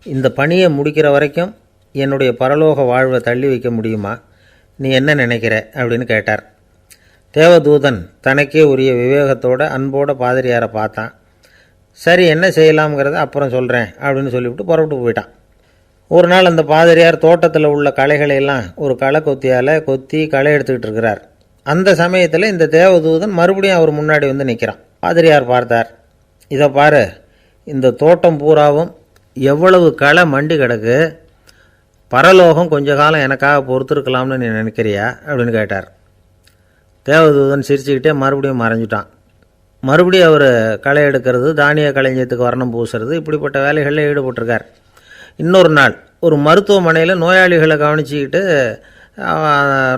இந்த பணியை முடிக்கிற வரைக்கும் என்னுடைய பரலோக வாழ்வை தள்ளி வைக்க முடியுமா? நீ என்ன நினைக்கிற அப்படின்னு கேட்டார். தேவதூதன் தனக்கே உரிய விவேகத்தோட அன்போட பாதிரியாரை பார்த்தான். சரி, என்ன செய்யலாம்ங்கிறத அப்புறம் சொல்கிறேன் அப்படின்னு சொல்லிவிட்டு புறப்பட்டு போயிட்டான். ஒரு நாள் அந்த பாதிரியார் தோட்டத்தில் உள்ள களைகளை எல்லாம் ஒரு களை கொத்தியால் கொத்தி களை எடுத்துக்கிட்டு இருக்கிறார். அந்த சமயத்தில் இந்த தேவதூதன் மறுபடியும் அவர் முன்னாடி வந்து நிற்கிறான். பாதிரியார் பார்த்தார். இதை பாரு, இந்த தோட்டம் பூராவும் எவ்வளவு களை மண்டி கிடக்கு, பரலோகம் கொஞ்ச காலம் எனக்காக பொறுத்திருக்கலாம்னு நீ நினைக்கிறியா அப்படின்னு கேட்டார். தேவதூதன் சிரிச்சுக்கிட்டே மறுபடியும் மறைஞ்சிட்டான். மறுபடியும் அவர் களை எடுக்கிறது, தானிய களஞ்சியத்துக்கு வர்ணம் பூசுறது, இப்படிப்பட்ட வேலைகளில் ஈடுபட்டிருக்கார். இன்னொரு நாள் ஒரு மருத்துவமனையில் நோயாளிகளை கவனிச்சிக்கிட்டு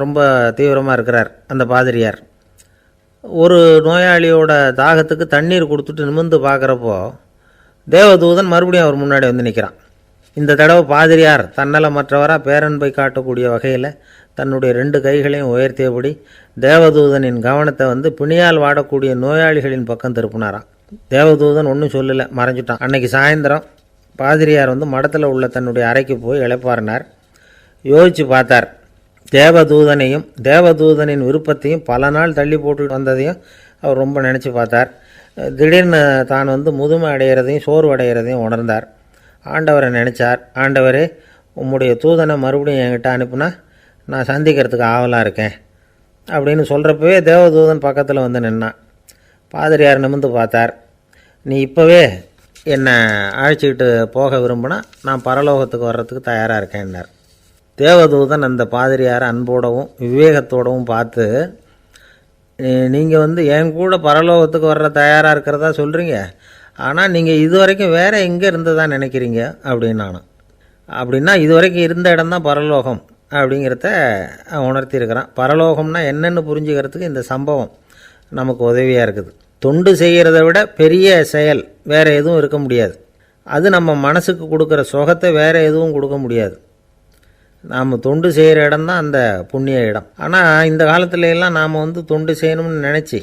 ரொம்ப தீவிரமாக இருக்கிறார் அந்த பாதிரியார். ஒரு நோயாளியோட தாகத்துக்கு தண்ணீர் கொடுத்துட்டு நிமிர்ந்து பார்க்குறப்போ தேவதூதன் மறுபடியும் அவர் முன்னாடி வந்து நிற்கிறான். இந்த தடவை பாதிரியார் தன்னலமற்றவராக பேரன்பை காட்டக்கூடிய வகையில் தன்னுடைய 2 கைகளையும் உயர்த்தியபடி தேவதூதனின் கவனத்தை வந்து பிணியால் வாடக்கூடிய நோயாளிகளின் பக்கம் திருப்பினாராம். தேவதூதன் ஒன்றும் சொல்லலை, மறைஞ்சிட்டான். அன்னைக்கு சாயந்தரம் பாதிரியார் வந்து மடத்தில் உள்ள தன்னுடைய அறைக்கு போய் இளைப்பாறினார். யோசித்து பார்த்தார். தேவதூதனையும் தேவதூதனின் விருப்பத்தையும் பல நாள் தள்ளி போட்டு வந்ததையும் அவர் ரொம்ப நினச்சி பார்த்தார். திடீர்னு தான் வந்து முதுமை அடைகிறதையும் சோர்வு அடைகிறதையும் உணர்ந்தார். ஆண்டவரை நினச்சார். ஆண்டவரே, உம்முடைய தூதனை மறுபடியும் என்கிட்ட அனுப்புனா நான் சந்திக்கிறதுக்கு ஆவலாக இருக்கேன் அப்படின்னு சொல்கிறப்பவே தேவதூதன் பக்கத்தில் வந்து நின்னான். பாதிரியார் நிமிர்ந்து பார்த்தார். நீ இப்போவே என்னை அழைச்சிக்கிட்டு போக விரும்பினா நான் பரலோகத்துக்கு வர்றதுக்கு தயாராக இருக்கேன்னார். தேவதூதன் அந்த பாதிரியாரை அன்போடவும் விவேகத்தோடவும் பார்த்து, நீங்கள் வந்து என் கூட பரலோகத்துக்கு வர்ற தயாராக இருக்கிறதா சொல்கிறீங்க, ஆனால் நீங்கள் இது வரைக்கும் வேறு எங்கே இருந்ததா நினைக்கிறீங்க அப்படின்னானு. அப்படின்னா இது வரைக்கும் இருந்த இடம்தான் பரலோகம் அப்படிங்கிறத உணர்த்தியிருக்கிறான். பரலோகம்னா என்னென்னு புரிஞ்சுக்கிறதுக்கு இந்த சம்பவம் நமக்கு உதவியாக இருக்குது. தொண்டு செய்கிறத விட பெரிய செயல் வேறு எதுவும் இருக்க முடியாது. அது நம்ம மனசுக்கு கொடுக்குற சுகத்தை வேறு எதுவும் கொடுக்க முடியாது. நாம் தொண்டு செய்கிற இடம் தான் அந்த புண்ணிய இடம். ஆனால் இந்த காலத்துல எல்லாம் நாம் வந்து தொண்டு செய்யணும்னு நினச்சி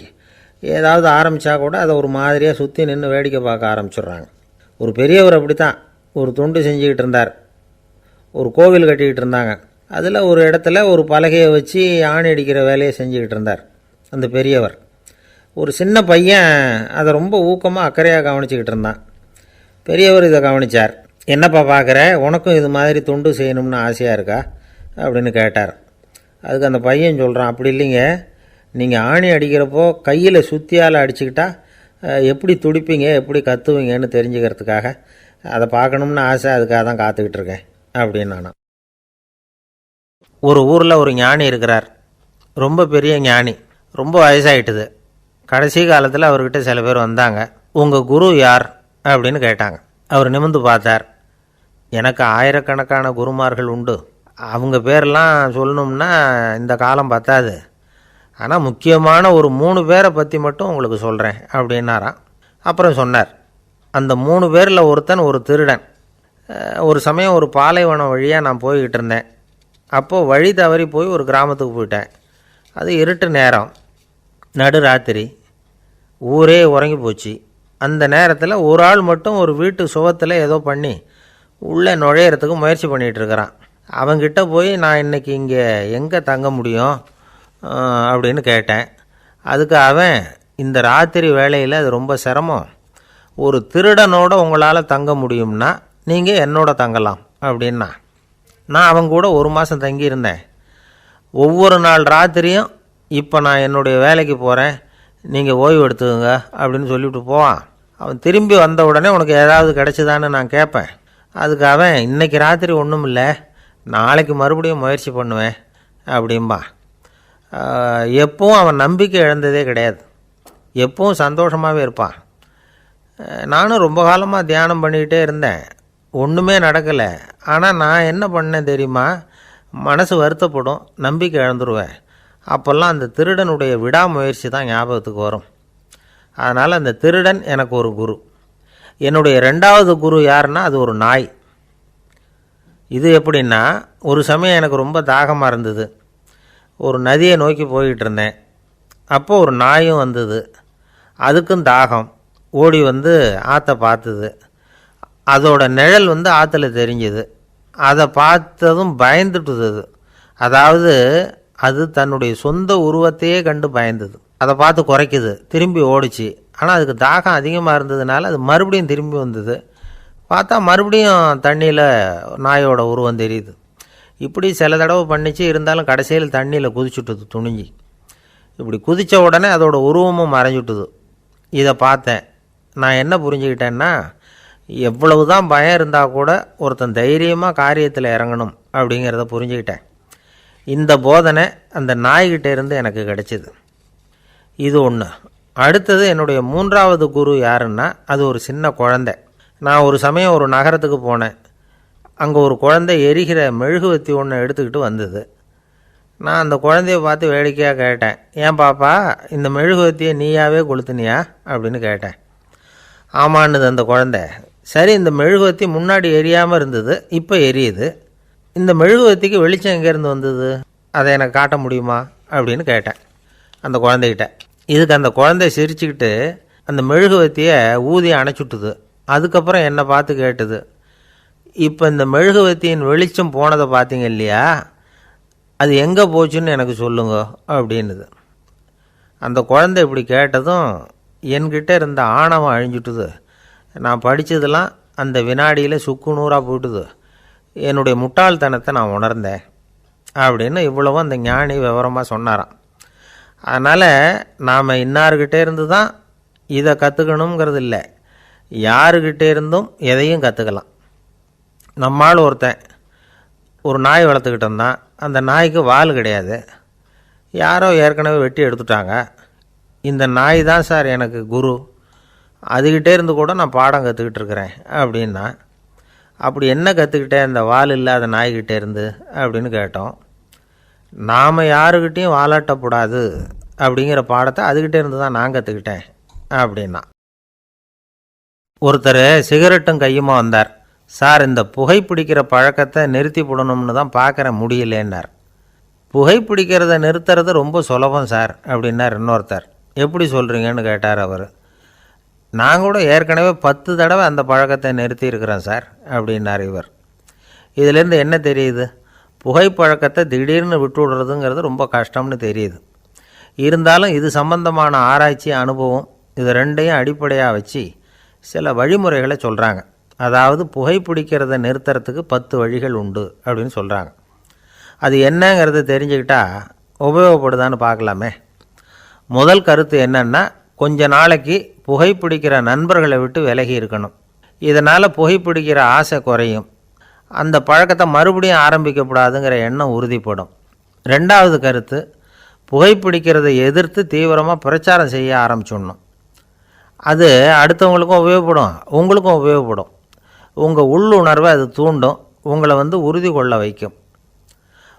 ஏதாவது ஆரம்பித்தா கூட அதை ஒரு மாதிரியாக சுற்றி நின்று வேடிக்கை பார்க்க ஆரம்பிச்சிடுறாங்க. ஒரு பெரியவர் அப்படி தான் ஒரு தொண்டு செஞ்சுக்கிட்டு இருந்தார். ஒரு கோவில் கட்டிக்கிட்டு இருந்தாங்க. அதில் ஒரு இடத்துல ஒரு பலகையை வச்சு ஆணி அடிக்கிற வேலையை செஞ்சுக்கிட்டு இருந்தார் அந்த பெரியவர். ஒரு சின்ன பையன் அதை ரொம்ப ஊக்கமாக அக்கறையாக கவனிச்சிக்கிட்டு இருந்தான். பெரியவர் இதை கவனித்தார். என்னப்பா பார்க்குற, உனக்கும் இது மாதிரி தொண்டு செய்யணும்னு ஆசையாக இருக்கா அப்படின்னு கேட்டார். அதுக்கு அந்த பையன் சொல்கிறான், அப்படி இல்லைங்க, நீங்கள் ஆணி அடிக்கிறப்போ கையில் சுத்தியால் அடிச்சுக்கிட்டா எப்படி துடிப்பீங்க, எப்படி கத்துவீங்கன்னு தெரிஞ்சுக்கிறதுக்காக அதை பார்க்கணும்னு ஆசை, அதுக்காக தான் காத்துக்கிட்டு இருக்கேன் அப்படின்னு நானும். ஒரு ஊரில் ஒரு ஞானி இருக்கிறார். ரொம்ப பெரிய ஞானி, ரொம்ப வயசாகிட்டுது. கடைசி காலத்தில் அவர்கிட்ட சில பேர் வந்தாங்க. உங்கள் குரு யார் அப்படின்னு கேட்டாங்க. அவர் நிமிர்ந்து பார்த்தார். எனக்கு ஆயிரக்கணக்கான குருமார்கள் உண்டு, அவங்க பேரெல்லாம் சொல்லணும்னா இந்த காலம் பத்தாது, ஆனால் முக்கியமான ஒரு 3 பேரை பற்றி மட்டும் உங்களுக்கு சொல்கிறேன் அப்படின்னாராம். அப்புறம் சொன்னார், அந்த 3 பேரில் ஒருத்தன் ஒரு திருடன். ஒரு சமயம் ஒரு பாலைவனம் வழியாக நான் போய்கிட்டு இருந்தேன். அப்போது வழி தவறி போய் ஒரு கிராமத்துக்கு போயிட்டேன். அது இருட்டு நேரம், நடு ராத்திரி, ஊரே உறங்கி போச்சு. அந்த நேரத்தில் ஒரு ஆள் மட்டும் ஒரு வீட்டு சுவத்தில் ஏதோ பண்ணி உள்ளே நுழையிறதுக்கு முயற்சி பண்ணிகிட்ருக்கிறான். அவங்கிட்ட போய் நான் இன்றைக்கி இங்கே எங்கே தங்க முடியும் அப்படின்னு கேட்டேன். அதுக்கு அவன், இந்த ராத்திரி வேளையில் அது ரொம்ப சிரமம், ஒரு திருடனோட உங்களால் தங்க முடியும்னா நீங்கள் என்னோட தங்கலாம் அப்படின்னா. நான் அவங்க கூட 1 மாதம் தங்கியிருந்தேன். ஒவ்வொரு நாள் ராத்திரியும் இப்போ நான் என்னுடைய வேலைக்கு போகிறேன், நீங்கள் ஓய்வு எடுத்துக்கோங்க அப்படின்னு சொல்லிவிட்டு போவான். அவன் திரும்பி வந்த உடனே உனக்கு ஏதாவது கிடச்சிதான்னு நான் கேட்பேன். அதுக்கு அவன், இன்றைக்கி ராத்திரி ஒன்றும் இல்லை, நாளைக்கு மறுபடியும் முயற்சி பண்ணுவேன் அப்படின்பா. எப்பவும் அவன் நம்பிக்கை இழந்ததே கிடையாது, எப்பவும் சந்தோஷமாகவே இருப்பான். நானும் ரொம்ப காலமாக தியானம் பண்ணிக்கிட்டே இருந்தேன், ஒன்றுமே நடக்கலை. ஆனால் நான் என்ன பண்ணேன் தெரியுமா, மனசு வருத்தப்படும், நம்பிக்கை இழந்துருவேன். அப்போல்லாம் அந்த திருடனுடைய விடாமுயற்சி தான் ஞாபகத்துக்கு வரும். அதனால் அந்த திருடன் எனக்கு ஒரு குரு. என்னுடைய 2வது குரு யாருன்னா அது ஒரு நாய். இது எப்படின்னா, ஒரு சமயம் எனக்கு ரொம்ப தாகமாக இருந்தது. ஒரு நதியை நோக்கி போய்கிட்டு இருந்தேன். அப்போது ஒரு நாயும் வந்தது. அதுக்கும் தாகம். ஓடி வந்து ஆற்றை பார்த்துது. அதோட நிழல் வந்து ஆற்றுல தெரிஞ்சுது. அதை பார்த்ததும் பயந்துட்டுது. அதாவது அது தன்னுடைய சொந்த உருவத்தையே கண்டு பயந்தது. அதை பார்த்து குறைக்குது, திரும்பி ஓடிச்சு. ஆனால் அதுக்கு தாகம் அதிகமாக இருந்ததுனால அது மறுபடியும் திரும்பி வந்தது. பார்த்தா மறுபடியும் தண்ணியில் நாயோட உருவம் தெரியுது. இப்படி சில தடவை பண்ணிச்சு. இருந்தாலும் கடைசியில் தண்ணியில் குதிச்சுட்டுது துணிஞ்சி. இப்படி குதித்த உடனே அதோட உருவமும் மறைஞ்சுட்டுது. இதை பார்த்தேன். நான் என்ன புரிஞ்சுக்கிட்டேன்னா, எவ்வளவு தான் பயம் இருந்தால் கூட ஒருத்தன் தைரியமாக காரியத்தில் இறங்கணும் அப்படிங்கிறத புரிஞ்சுக்கிட்டேன். இந்த போதனை அந்த நாய்கிட்ட இருந்து எனக்கு கிடைச்சிது. இது ஒன்று. அடுத்தது என்னுடைய 3வது குரு யாருன்னா, அது ஒரு சின்ன குழந்தை. நான் ஒரு சமயம் ஒரு நகரத்துக்கு போனேன். அங்கே ஒரு குழந்தை எரிகிற மெழுகுவத்தி ஒன்று எடுத்துக்கிட்டு வந்தது. நான் அந்த குழந்தைய பார்த்து வேடிக்கையாக கேட்டேன், ஏன் பாப்பா இந்த மெழுகுவத்தியை நீயாவே கொளுத்துனியா அப்படின்னு கேட்டேன். ஆமான்னுது அந்த குழந்தை. சரி, இந்த மெழுகுவத்தி முன்னாடி எரியாமல் இருந்தது, இப்போ எரியுது. இந்த மெழுகுவத்திக்கு வெளிச்சம் எங்கேருந்து வந்தது, அதை எனக்கு காட்ட முடியுமா அப்படின்னு கேட்டேன் அந்த குழந்தைகிட்ட. இதுக்கு அந்த குழந்தை சிரிச்சுக்கிட்டு அந்த மெழுகுவத்தியை ஊதி அணைச்சுட்டுது. அதுக்கப்புறம் என்னை பார்த்து கேட்டுது, இப்போ இந்த மெழுகுவத்தியின் வெளிச்சம் போனதை பார்த்தீங்க இல்லையா, அது எங்கே போச்சுன்னு எனக்கு சொல்லுங்க அப்படின்னுது. அந்த குழந்தை இப்படி கேட்டதும் என்கிட்ட இருந்த ஆணவம் அழிஞ்சுட்டுது. நான் படித்ததெல்லாம் அந்த வினாடியில் சுக்கு நூறாக போயிட்டுது. என்னுடைய முட்டாள்தனத்தை நான் உணர்ந்தேன் அப்படின்னு இவ்வளவும் அந்த ஞானி விவரமாக சொன்னாராம். அதனால் நாம் இன்னார்கிட்டே இருந்து தான் இதை கற்றுக்கணுங்கிறது இல்லை, யாருக்கிட்டே இருந்தும் எதையும் கற்றுக்கலாம். நம்மால் ஒருத்தன் ஒரு நாய் வளர்த்துக்கிட்டு இருந்தான். அந்த நாய்க்கு வால் கிடையாது. யாரோ ஏற்கனவே வெட்டி எடுத்துட்டாங்க. இந்த நாய் தான் சார் எனக்கு குரு, அதுக்கிட்டே இருந்து கூட நான் பாடம் கற்றுக்கிட்டு இருக்கிறேன் அப்படின்னா. அப்படி என்ன கற்றுக்கிட்டேன் இந்த வால் இல்லாத நாய்கிட்டே இருந்து அப்படின்னு கேட்டோம். நாம் யாருக்கிட்டையும் வாலாட்டக்கூடாது அப்படிங்கிற பாடத்தை அதுக்கிட்டே இருந்து தான் நான் கற்றுக்கிட்டேன் அப்படின்னா. ஒருத்தர் சிகரெட்டும் கையுமா வந்தார். சார், இந்த புகைப்பிடிக்கிற பழக்கத்தை நிறுத்தி போடணும்னு தான் பார்க்குற முடியலேன்னார். புகைப்பிடிக்கிறத நிறுத்துறது ரொம்ப சுலபம் சார் அப்படின்னார் இன்னொருத்தர். எப்படி சொல்கிறீங்கன்னு கேட்டார் அவர். நான் கூட ஏற்கனவே 10 தடவை அந்த பழக்கத்தை நிறுத்தி இருக்கிறேன் சார் அப்படின்னார் இவர். இதிலேருந்து என்ன தெரியுது, புகைப்பழக்கத்தை திடீர்னு விட்டு விடுறதுங்கிறது ரொம்ப கஷ்டம்னு தெரியுது. இருந்தாலும் இது சம்பந்தமான ஆராய்ச்சி, அனுபவம், இது ரெண்டையும் அடிப்படையாக வச்சு சில வழிமுறைகளை சொல்கிறாங்க. அதாவது புகைப்பிடிக்கிறத நிறுத்துறதுக்கு 10 வழிகள் உண்டு அப்படின்னு சொல்கிறாங்க. அது என்னங்கிறத தெரிஞ்சுக்கிட்டால் உபயோகப்படுதான்னு பார்க்கலாமே. முதல் கருத்து என்னென்னா, கொஞ்ச நாளைக்கு புகைப்பிடிக்கிற நண்பர்களை விட்டு விலகி இருக்கணும். இதனால் புகைப்பிடிக்கிற ஆசை குறையும். அந்த பழக்கத்தை மறுபடியும் ஆரம்பிக்கப்படாதுங்கிற எண்ணம் உறுதிப்படும். 2வது கருத்து, புகைப்பிடிக்கிறதை எதிர்த்து தீவிரமாக பிரச்சாரம் செய்ய ஆரம்பிச்சிடணும். அது அடுத்தவங்களுக்கும் உபயோகப்படும், உங்களுக்கும் உபயோகப்படும். உங்கள் உள்ளுணர்வை அது தூண்டும், உங்களை உறுதி கொள்ள வைக்கும்.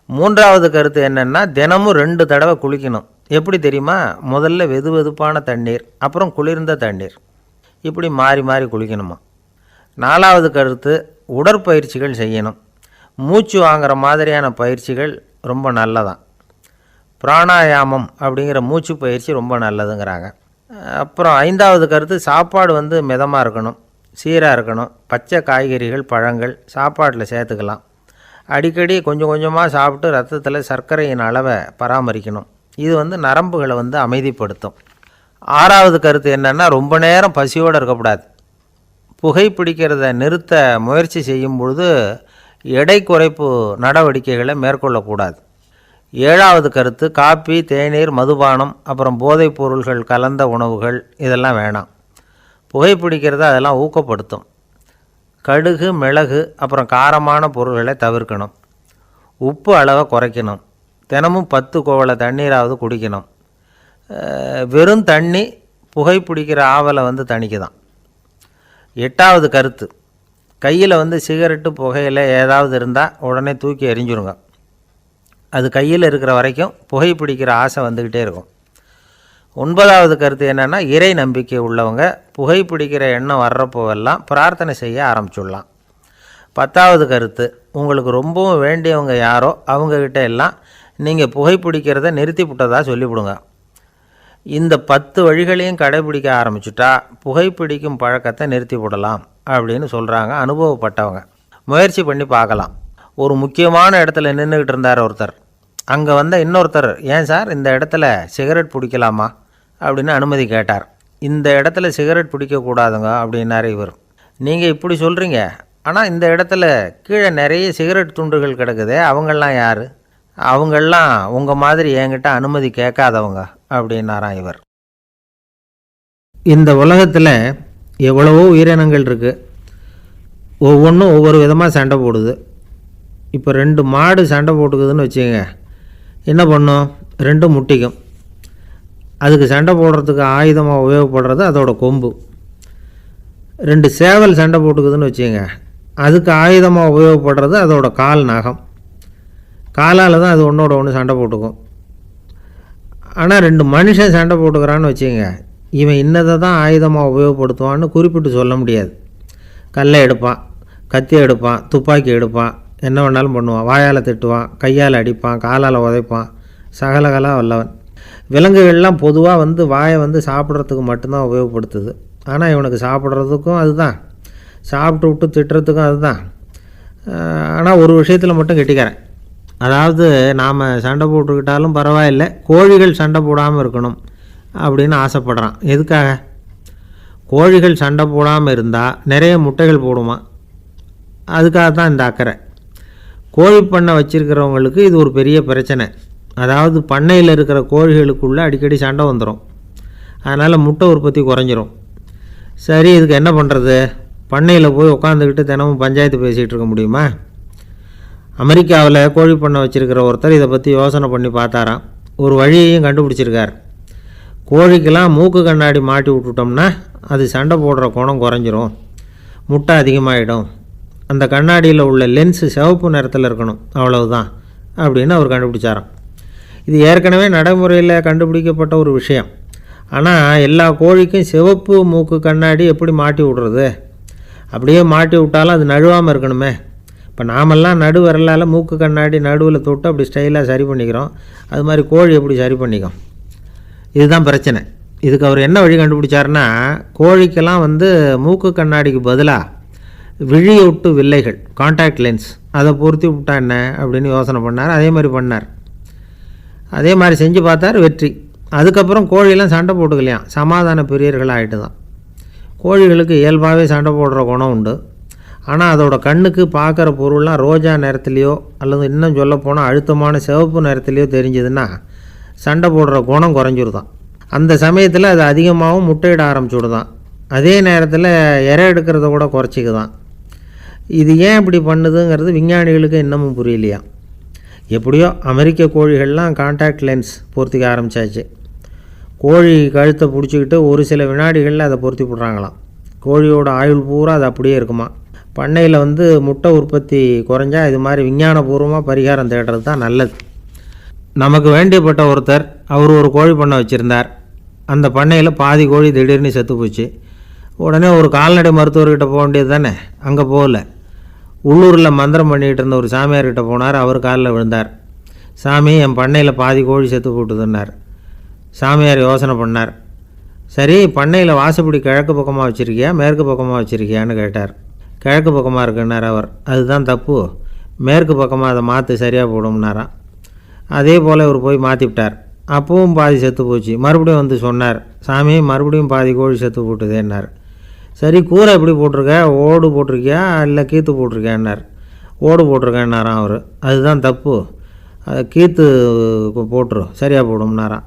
3வது கருத்து என்னென்னா, தினமும் 2 தடவை குளிக்கணும். எப்படி தெரியுமா, முதல்ல வெது வெதுப்பான தண்ணீர், அப்புறம் குளிர்ந்த தண்ணீர், இப்படி மாறி மாறி குளிக்கணுமா. 4வது கருத்து, உடற்பயிற்சிகள் செய்யணும். மூச்சு வாங்குற மாதிரியான பயிற்சிகள் ரொம்ப நல்லதான். பிராணாயாமம் அப்படிங்கிற மூச்சு பயிற்சி ரொம்ப நல்லதுங்கிறாங்க. அப்புறம் 5வது கருத்து, சாப்பாடு மிதமாக இருக்கணும், சீராக இருக்கணும். பச்சை காய்கறிகள், பழங்கள் சாப்பாட்டில் சேர்த்துக்கலாம். அடிக்கடி கொஞ்சம் கொஞ்சமாக சாப்பிட்டு ரத்தத்தில் சர்க்கரையின் அளவை பராமரிக்கணும். இது நரம்புகளை அமைதிப்படுத்தும். 6வது கருத்து என்னென்னா, ரொம்ப நேரம் பசியோடு இருக்கக்கூடாது. புகைப்பிடிக்கிறத நிறுத்த முயற்சி செய்யும் பொழுது எடை குறைப்பு நடவடிக்கைகளை மேற்கொள்ளக்கூடாது. 7வது கருத்து, காப்பி, தேநீர், மதுபானம், அப்புறம் போதைப் பொருள்கள் கலந்த உணவுகள் இதெல்லாம் வேணாம். புகைப்பிடிக்கிறத அதெல்லாம் ஊக்கப்படுத்தும். கடுகு, மிளகு, அப்புறம் காரமான பொருள்களை தவிர்க்கணும். உப்பு அளவை குறைக்கணும். தினமும் 10 கோவள தண்ணீராவது குடிக்கணும். வெறும் தண்ணி புகைப்பிடிக்கிற ஆவலை தணிக்குதான். 8வது கருத்து, கையில் சிகரெட்டு, புகையில் ஏதாவது இருந்தால் உடனே தூக்கி எறிஞ்சிருங்க. அது கையில் இருக்கிற வரைக்கும் புகைப்பிடிக்கிற ஆசை வந்துக்கிட்டே இருக்கும். 9வது கருத்து என்னென்னா, இறை நம்பிக்கை உள்ளவங்க புகைப்பிடிக்கிற எண்ணம் வர்றப்போவெல்லாம் பிரார்த்தனை செய்ய ஆரம்பிச்சுடலாம். 10வது கருத்து, உங்களுக்கு ரொம்பவும் வேண்டியவங்க யாரோ அவங்கக்கிட்ட எல்லாம் நீங்கள் புகைப்பிடிக்கிறத நிறுத்தி விட்டதாக சொல்லிவிடுங்க. இந்த 10 வழிகளையும் கடைபிடிக்க ஆரம்பிச்சுட்டா புகைப்பிடிக்கும் பழக்கத்தை நிறுத்தி விடலாம் அப்படின்னு சொல்கிறாங்க அனுபவப்பட்டவங்க. முயற்சி பண்ணி பார்க்கலாம். ஒரு முக்கியமான இடத்துல நின்றுக்கிட்டு இருந்தார் ஒருத்தர். அங்கே வந்த இன்னொருத்தர், ஏன் சார் இந்த இடத்துல சிகரெட் பிடிக்கலாமா அப்படின்னு அனுமதி கேட்டார். இந்த இடத்துல சிகரெட் பிடிக்கக்கூடாதுங்க அப்படின்னாரு இவர். நீங்கள் இப்படி சொல்கிறீங்க, ஆனால் இந்த இடத்துல கீழே நிறைய சிகரெட் துண்டுகள் கிடக்குதே, அவங்கெல்லாம் யார்? அவங்கெல்லாம் உங்கள் மாதிரி என்கிட்ட அனுமதி கேட்காதவங்க அப்படின்னாராம் இவர். இந்த உலகத்தில் எவ்வளவோ உயிரினங்கள் இருக்குது, ஒவ்வொன்றும் ஒவ்வொரு விதமாக சண்டை போடுது. இப்போ 2 மாடு சண்டை போட்டுக்குதுன்னு வச்சுக்கோங்க, என்ன பண்ணும்? 2 முட்டிக்கும். அதுக்கு சண்டை போடுறதுக்கு ஆயுதமாக உபயோகப்படுறது அதோட கொம்பு. 2 சேவல் சண்டை போட்டுக்குதுன்னு வச்சுக்கோங்க, அதுக்கு ஆயுதமாக உபயோகப்படுறது அதோட கால் நகம். காலால் தான் அது ஒன்றோட ஒன்று சண்டை போட்டுக்கும். ஆனால் 2 மனுஷன் சண்டை போட்டுக்கிறான்னு வச்சுக்கோங்க, இவன் இன்னதை தான் ஆயுதமாக உபயோகப்படுத்துவான்னு குறிப்பிட்டு சொல்ல முடியாது. கல்லை எடுப்பான், கத்தி எடுப்பான், துப்பாக்கி எடுப்பான், என்ன வேணாலும் பண்ணுவான். வாயால் திட்டுவான், கையால் அடிப்பான், காலால் உதைப்பான், சகலகலா வல்லவன். விலங்குகள்லாம் பொதுவாக வாயை சாப்பிட்றதுக்கு மட்டும்தான் உபயோகப்படுத்துது. ஆனால் இவனுக்கு சாப்பிட்றதுக்கும் அதுதான், சாப்பிட்டு விட்டு திட்டுறதுக்கும் அதுதான். ஆனால் ஒரு விஷயத்தில் மட்டும் கெட்டிக்கிறேன். அதாவது நாம் சண்டை போட்டுக்கிட்டாலும் பரவாயில்லை, கோழிகள் சண்டை போடாமல் இருக்கணும் அப்படின்னு ஆசைப்படுறான். எதுக்காக? கோழிகள் சண்டை போடாமல் இருந்தால் நிறைய முட்டைகள் போடுமா, அதுக்காக தான் இந்த அக்கறை. கோழி பண்ணை வச்சுருக்கிறவங்களுக்கு இது ஒரு பெரிய பிரச்சனை. அதாவது பண்ணையில் இருக்கிற கோழிகளுக்குள்ளே அடிக்கடி சண்டை வந்துடும், அதனால் முட்டை உற்பத்தி குறைஞ்சிரும். சரி, இதுக்கு என்ன பண்ணுறது? பண்ணையில் போய் உட்காந்துக்கிட்டு தினமும் பஞ்சாயத்து பேசிகிட்டு இருக்க முடியுமா? அமெரிக்காவில் கோழி பண்ணை வச்சுருக்கிற ஒருத்தர் இதை பற்றி யோசனை பண்ணி பார்த்தாராம். ஒரு வழியையும் கண்டுபிடிச்சிருக்கார். கோழிக்கெல்லாம் மூக்கு கண்ணாடி மாட்டி விட்டுட்டோம்னா அது சண்டை போடுற குணம் குறைஞ்சிரும், முட்டை அதிகமாகிடும். அந்த கண்ணாடியில் உள்ள லென்ஸு சிவப்பு நிறத்தில் இருக்கணும், அவ்வளவுதான் அப்படின்னு அவர் கண்டுபிடிச்சாராம். இது ஏற்கனவே நடைமுறையில் கண்டுபிடிக்கப்பட்ட ஒரு விஷயம். ஆனால் எல்லா கோழிக்கும் சிவப்பு மூக்கு கண்ணாடி எப்படி மாட்டி விடுறது? அப்படியே மாட்டி விட்டாலும் அது நழுவாமல் இருக்கணுமே. இப்போ நாமெல்லாம் நடு விரலால் மூக்கு கண்ணாடி நடுவில் தொட்டு அப்படி ஸ்டைலாக சரி பண்ணிக்கிறோம், அது மாதிரி கோழி எப்படி சரி பண்ணிக்கும்? இதுதான் பிரச்சனை. இதுக்கு அவர் என்ன வழி கண்டுபிடிச்சாருன்னா, கோழிக்கெல்லாம் மூக்கு கண்ணாடிக்கு பதிலாக விழியொட்டு வில்லைகள், கான்டாக்ட் லென்ஸ், அதை பொருத்தி விட்டா என்ன அப்படின்னு யோசனை பண்ணார். அதே மாதிரி பண்ணார். அதே மாதிரி செஞ்சு பார்த்தார், வெற்றி. அதுக்கப்புறம் கோழியெல்லாம் சண்டை போட்டுக்கலையாம், சமாதான பிரியர்கள் ஆகிட்டு தான். கோழிகளுக்கு இயல்பாகவே சண்டை போடுற குணம் உண்டு. ஆனால் அதோட கண்ணுக்கு பார்க்குற பொருள்லாம் ரோஜா நிறத்துலையோ அல்லது இன்னும் சொல்லப்போனால் அழுத்தமான சிவப்பு நிறத்துலையோ தெரிஞ்சதுன்னா சண்டை போடுற குணம் குறைஞ்சிருதான். அந்த சமயத்தில் அது அதிகமாகவும் முட்டையிட ஆரம்பிச்சுடுதான். அதே நேரத்தில் இறை எடுக்கிறத கூட குறைச்சிக்குதான். இது ஏன் இப்படி பண்ணுதுங்கிறது விஞ்ஞானிகளுக்கு இன்னமும் புரியலையா. எப்படியோ அமெரிக்க கோழிகள்லாம் கான்டாக்ட் லென்ஸ் பொருத்திக்க ஆரம்பித்தாச்சு. கோழி கழுத்தை பிடிச்சிக்கிட்டு ஒரு சில வினாடிகளில் அதை பொருத்தி விட்றாங்களாம். கோழியோட ஆயுள் பூரா அது அப்படியே இருக்குமா. பண்ணையில் முட்டை உற்பத்தி குறைஞ்சா இது மாதிரி விஞ்ஞானபூர்வமாக பரிகாரம் தேடுறது தான் நல்லது. நமக்கு வேண்டியப்பட்ட ஒருத்தர், அவர் ஒரு கோழி பண்ணை வச்சுருந்தார். அந்த பண்ணையில் பாதி கோழி திடீர்னு செத்து போச்சு. உடனே ஒரு கால்நடை மருத்துவர்கிட்ட போக வேண்டியது தானே, அங்கே போகல. உள்ளூரில் மந்திரம் பண்ணிகிட்டு இருந்த ஒரு சாமியார்கிட்ட போனார். அவர் காலில் விழுந்தார். சாமி, என் பண்ணையில் பாதி கோழி செத்து போட்டுதுன்னார். சாமியார் யோசனை பண்ணார். சரி, பண்ணையில் வாசப்படி கிழக்கு பக்கமாக வச்சுருக்கியா மேற்கு பக்கமாக வச்சுருக்கியான்னு கேட்டார். கிழக்கு பக்கமாக இருக்குன்னார் அவர். அதுதான் தப்பு, மேற்கு பக்கமாக அதை மாற்று சரியாக போடும்னாராம். அதே போல் இவர் போய் மாற்றிவிட்டார். அப்பவும் பாதி செத்து போச்சு. மறுபடியும் சொன்னார், சாமி மறுபடியும் பாதி கோழி செத்து போட்டுதேன்னார். சரி, கூரை எப்படி போட்டிருக்க, ஓடு போட்டிருக்கியா இல்லை கீத்து போட்டிருக்கியான்னார். ஓடு போட்டிருக்கேன்னாராம் அவர். அதுதான் தப்பு, அதை கீத்து போட்டுரு சரியாக போடும்னாராம்.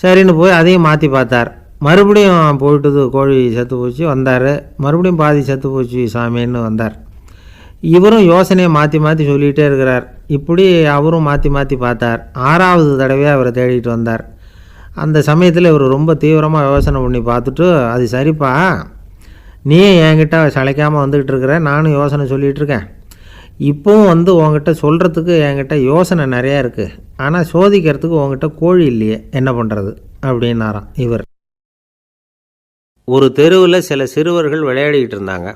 சரின்னு போய் அதையும் மாற்றி பார்த்தார். மறுபடியும் போயிட்டுது, கோழி செத்து போச்சு. வந்தார், மறுபடியும் பாதி செத்து போச்சு சாமின்னு வந்தார். இவரும் யோசனையை மாற்றி மாற்றி சொல்லிகிட்டே இருக்கிறார். இப்படி அவரும் மாற்றி மாற்றி பார்த்தார். 6வது தடவையாக அவரை தேடிட்டு வந்தார். அந்த சமயத்தில் இவர் ரொம்ப தீவிரமாக யோசனை பண்ணி பார்த்துட்டு, அது சரிப்பா, நீ என்கிட்ட சளைக்காமல் வந்துக்கிட்டு இருக்கிற, நானும் யோசனை சொல்லிகிட்டு இருக்கேன். இப்போவும் உங்ககிட்ட சொல்கிறதுக்கு என்கிட்ட யோசனை நிறையா இருக்குது, ஆனால் சோதிக்கிறதுக்கு உங்ககிட்ட கோழி இல்லையே, என்ன பண்ணுறது அப்படின்னாராம் இவர். ஒரு தெருவில் சில சிறுவர்கள் விளையாடிக்கிட்டு இருந்தாங்க.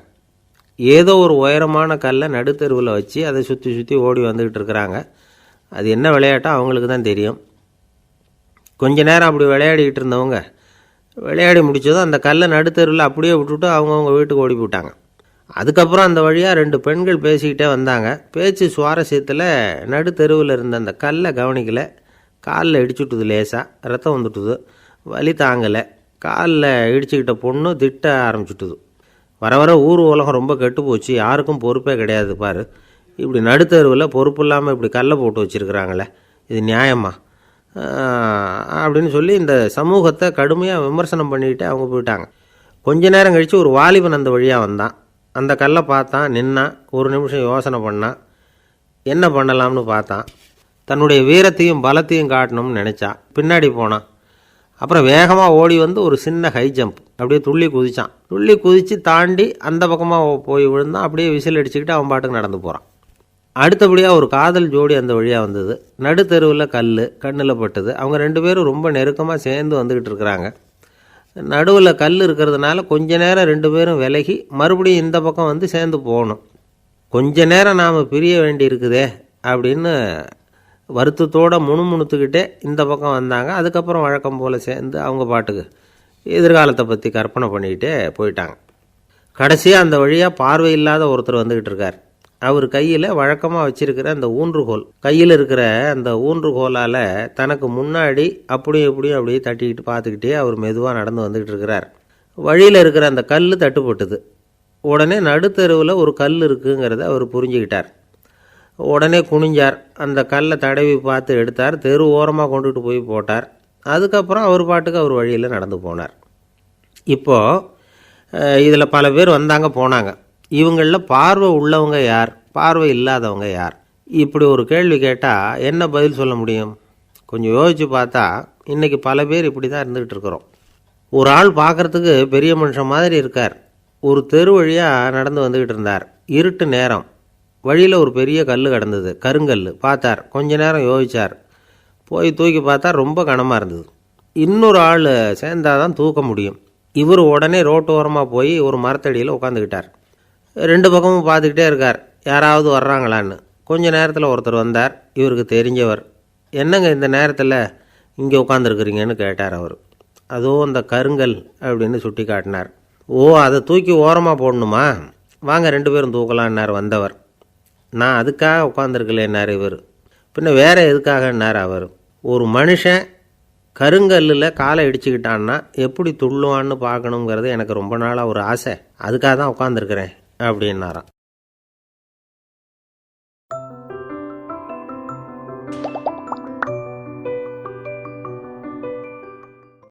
ஏதோ ஒரு உயரமான கல்லை நடுத்தெருவில் வச்சு அதை சுற்றி சுற்றி ஓடி வந்துக்கிட்டு இருக்கிறாங்க. அது என்ன விளையாட்டோ அவங்களுக்கு தான் தெரியும். கொஞ்ச நேரம் அப்படி விளையாடிக்கிட்டு இருந்தவங்க விளையாடி முடித்ததும் அந்த கல்லை நடுத்தெருவில் அப்படியே விட்டுட்டு அவங்கவுங்க வீட்டுக்கு ஓடி போயிட்டாங்க. அதுக்கப்புறம் அந்த வழியாக 2 பெண்கள் பேசிக்கிட்டே வந்தாங்க. பேச்சு சுவாரஸ்யத்தில் நடுத்தெருவில் இருந்த அந்த கல்லை கவனிக்கலை. காலில் இடிச்சுட்டுது, லேசாக ரத்தம் வந்துட்டுது. வலி தாங்கலை. காலில் இடிச்சுக்கிட்ட பொண்ணு திட்ட ஆரம்பிச்சுட்டுது. வர வர ஊர் உலகம் ரொம்ப கெட்டு போச்சு, யாருக்கும் பொறுப்பே கிடையாது பாரு, இப்படி நடுத்தெருவில் பொறுப்பு இல்லாமல் இப்படி கல்லை போட்டு வச்சுருக்குறாங்களே, இது நியாயமா அப்படின்னு சொல்லி இந்த சமூகத்தை கடுமையாக விமர்சனம் பண்ணிக்கிட்டு அவங்க போயிட்டாங்க. கொஞ்ச நேரம் கழித்து ஒரு வாலிபன் அந்த வழியாக வந்தான். அந்த கல்லை பார்த்தான், நின்னான். ஒரு நிமிஷம் யோசனை பண்ணான். என்ன பண்ணலாம்னு பார்த்தான். தன்னுடைய வீரத்தையும் பலத்தையும் காட்டணும்னு நினச்சான். பின்னாடி போனான். அப்புறம் வேகமாக ஓடி வந்து ஒரு சின்ன ஹை ஜம்ப், அப்படியே துள்ளி குதித்தான். துள்ளி குதித்து தாண்டி அந்த பக்கமாக போய் விழுந்தான். அப்படியே விசில் அடிச்சுக்கிட்டு அவன் பாட்டுக்கு நடந்து போகிறான். அடுத்தபடியாக ஒரு காதல் ஜோடி அந்த வழியாக வந்தது. நடுத்தெருவில் கல் கண்ணில் பட்டது. அவங்க 2 பேரும் ரொம்ப நெருக்கமாக சேர்ந்து வந்துக்கிட்டு இருக்கிறாங்க. நடுவில் கல் இருக்கிறதுனால கொஞ்ச நேரம் 2 பேரும் விலகி மறுபடியும் இந்த பக்கம் வந்து சேர்ந்து போகணும். கொஞ்ச நேரம் நாம் பிரிய வேண்டி இருக்குதே அப்படின்னு வருத்தத்தோடு முணுமுணுத்துக்கிட்டே இந்த பக்கம் வந்தாங்க. அதுக்கப்புறம் வழக்கம் போல் சேர்ந்து அவங்க பாட்டுக்கு எதிர்காலத்தை பற்றி கற்பனை பண்ணிக்கிட்டே போயிட்டாங்க. கடைசியாக அந்த வழியாக பார்வை இல்லாத ஒருத்தர் வந்துக்கிட்டு இருக்கார். அவர் கையில் வழக்கமாக வச்சிருக்கிற அந்த ஊன்றுகோல், கையில் இருக்கிற அந்த ஊன்றுகோலால் தனக்கு முன்னாடி அப்படியே அப்படியே தட்டிக்கிட்டு பார்த்துக்கிட்டே அவர் மெதுவாக நடந்து வந்துக்கிட்டு இருக்கிறார். வழியில் இருக்கிற அந்த கல் தட்டுப்பட்டுது. உடனே நடுத்தெருவில் ஒரு கல் இருக்குங்கிறத அவர் புரிஞ்சுக்கிட்டார். உடனே குனிஞ்சார். அந்த கல்லை தடவி பார்த்து எடுத்தார். தெரு ஓரமாக கொண்டுட்டு போய் போட்டார். அதுக்கப்புறம் அவர் பாட்டுக்கு அவர் வழியில் நடந்து போனார். இப்போது இதில் பல பேர் வந்தாங்க போனாங்க. இவங்களில் பார்வை உள்ளவங்க யார், பார்வை இல்லாதவங்க யார்? இப்படி ஒரு கேள்வி கேட்டால் என்ன பதில் சொல்ல முடியும்? கொஞ்சம் யோசித்து பார்த்தா இன்றைக்கி பல பேர் இப்படி தான் இருந்துக்கிட்டு இருக்கிறோம். ஒரு ஆள் பார்க்குறதுக்கு பெரிய மனுஷன் மாதிரி இருக்கார். ஒரு தெரு வழியாக நடந்து வந்துக்கிட்டு இருந்தார். இருட்டு நேரம். வழியில் ஒரு பெரிய கல் கிடந்தது, கருங்கல். பார்த்தார். கொஞ்ச நேரம் யோசித்தார். போய் தூக்கி பார்த்தா ரொம்ப கனமாக இருந்தது. இன்னொரு ஆள் சேர்ந்தாதான் தூக்க முடியும். இவர் உடனே ரோட்டு ஓரமாக போய் ஒரு மரத்தடியில் உட்காந்துக்கிட்டார். 2 பக்கமும் பார்த்துக்கிட்டே இருக்கார், யாராவது வர்றாங்களான்னு. கொஞ்ச நேரத்தில் ஒருத்தர் வந்தார். இவருக்கு தெரிஞ்சவர். என்னங்க இந்த நேரத்தில் இங்கே உட்காந்துருக்குறீங்கன்னு கேட்டார் அவர். அதோ அந்த கருங்கல் அப்படின்னு சுட்டி காட்டினார். ஓ, அதை தூக்கி ஓரமாக போடணுமா? வாங்க 2 பேரும் தூக்கலான்னார் வந்தவர். நான் அதுக்காக உட்காந்துருக்கலேன்னார் இவர். பின்ன வேற எதுக்காகன்னார் அவர். ஒரு மனுஷன் கருங்கல்லில் காலை இடிச்சுக்கிட்டான்னா எப்படி துள்ளுவான்னு பார்க்கணுங்கிறது எனக்கு ரொம்ப நாளாக ஒரு ஆசை, அதுக்காக தான் உட்காந்துருக்கிறேன் அப்படின்னாராம்.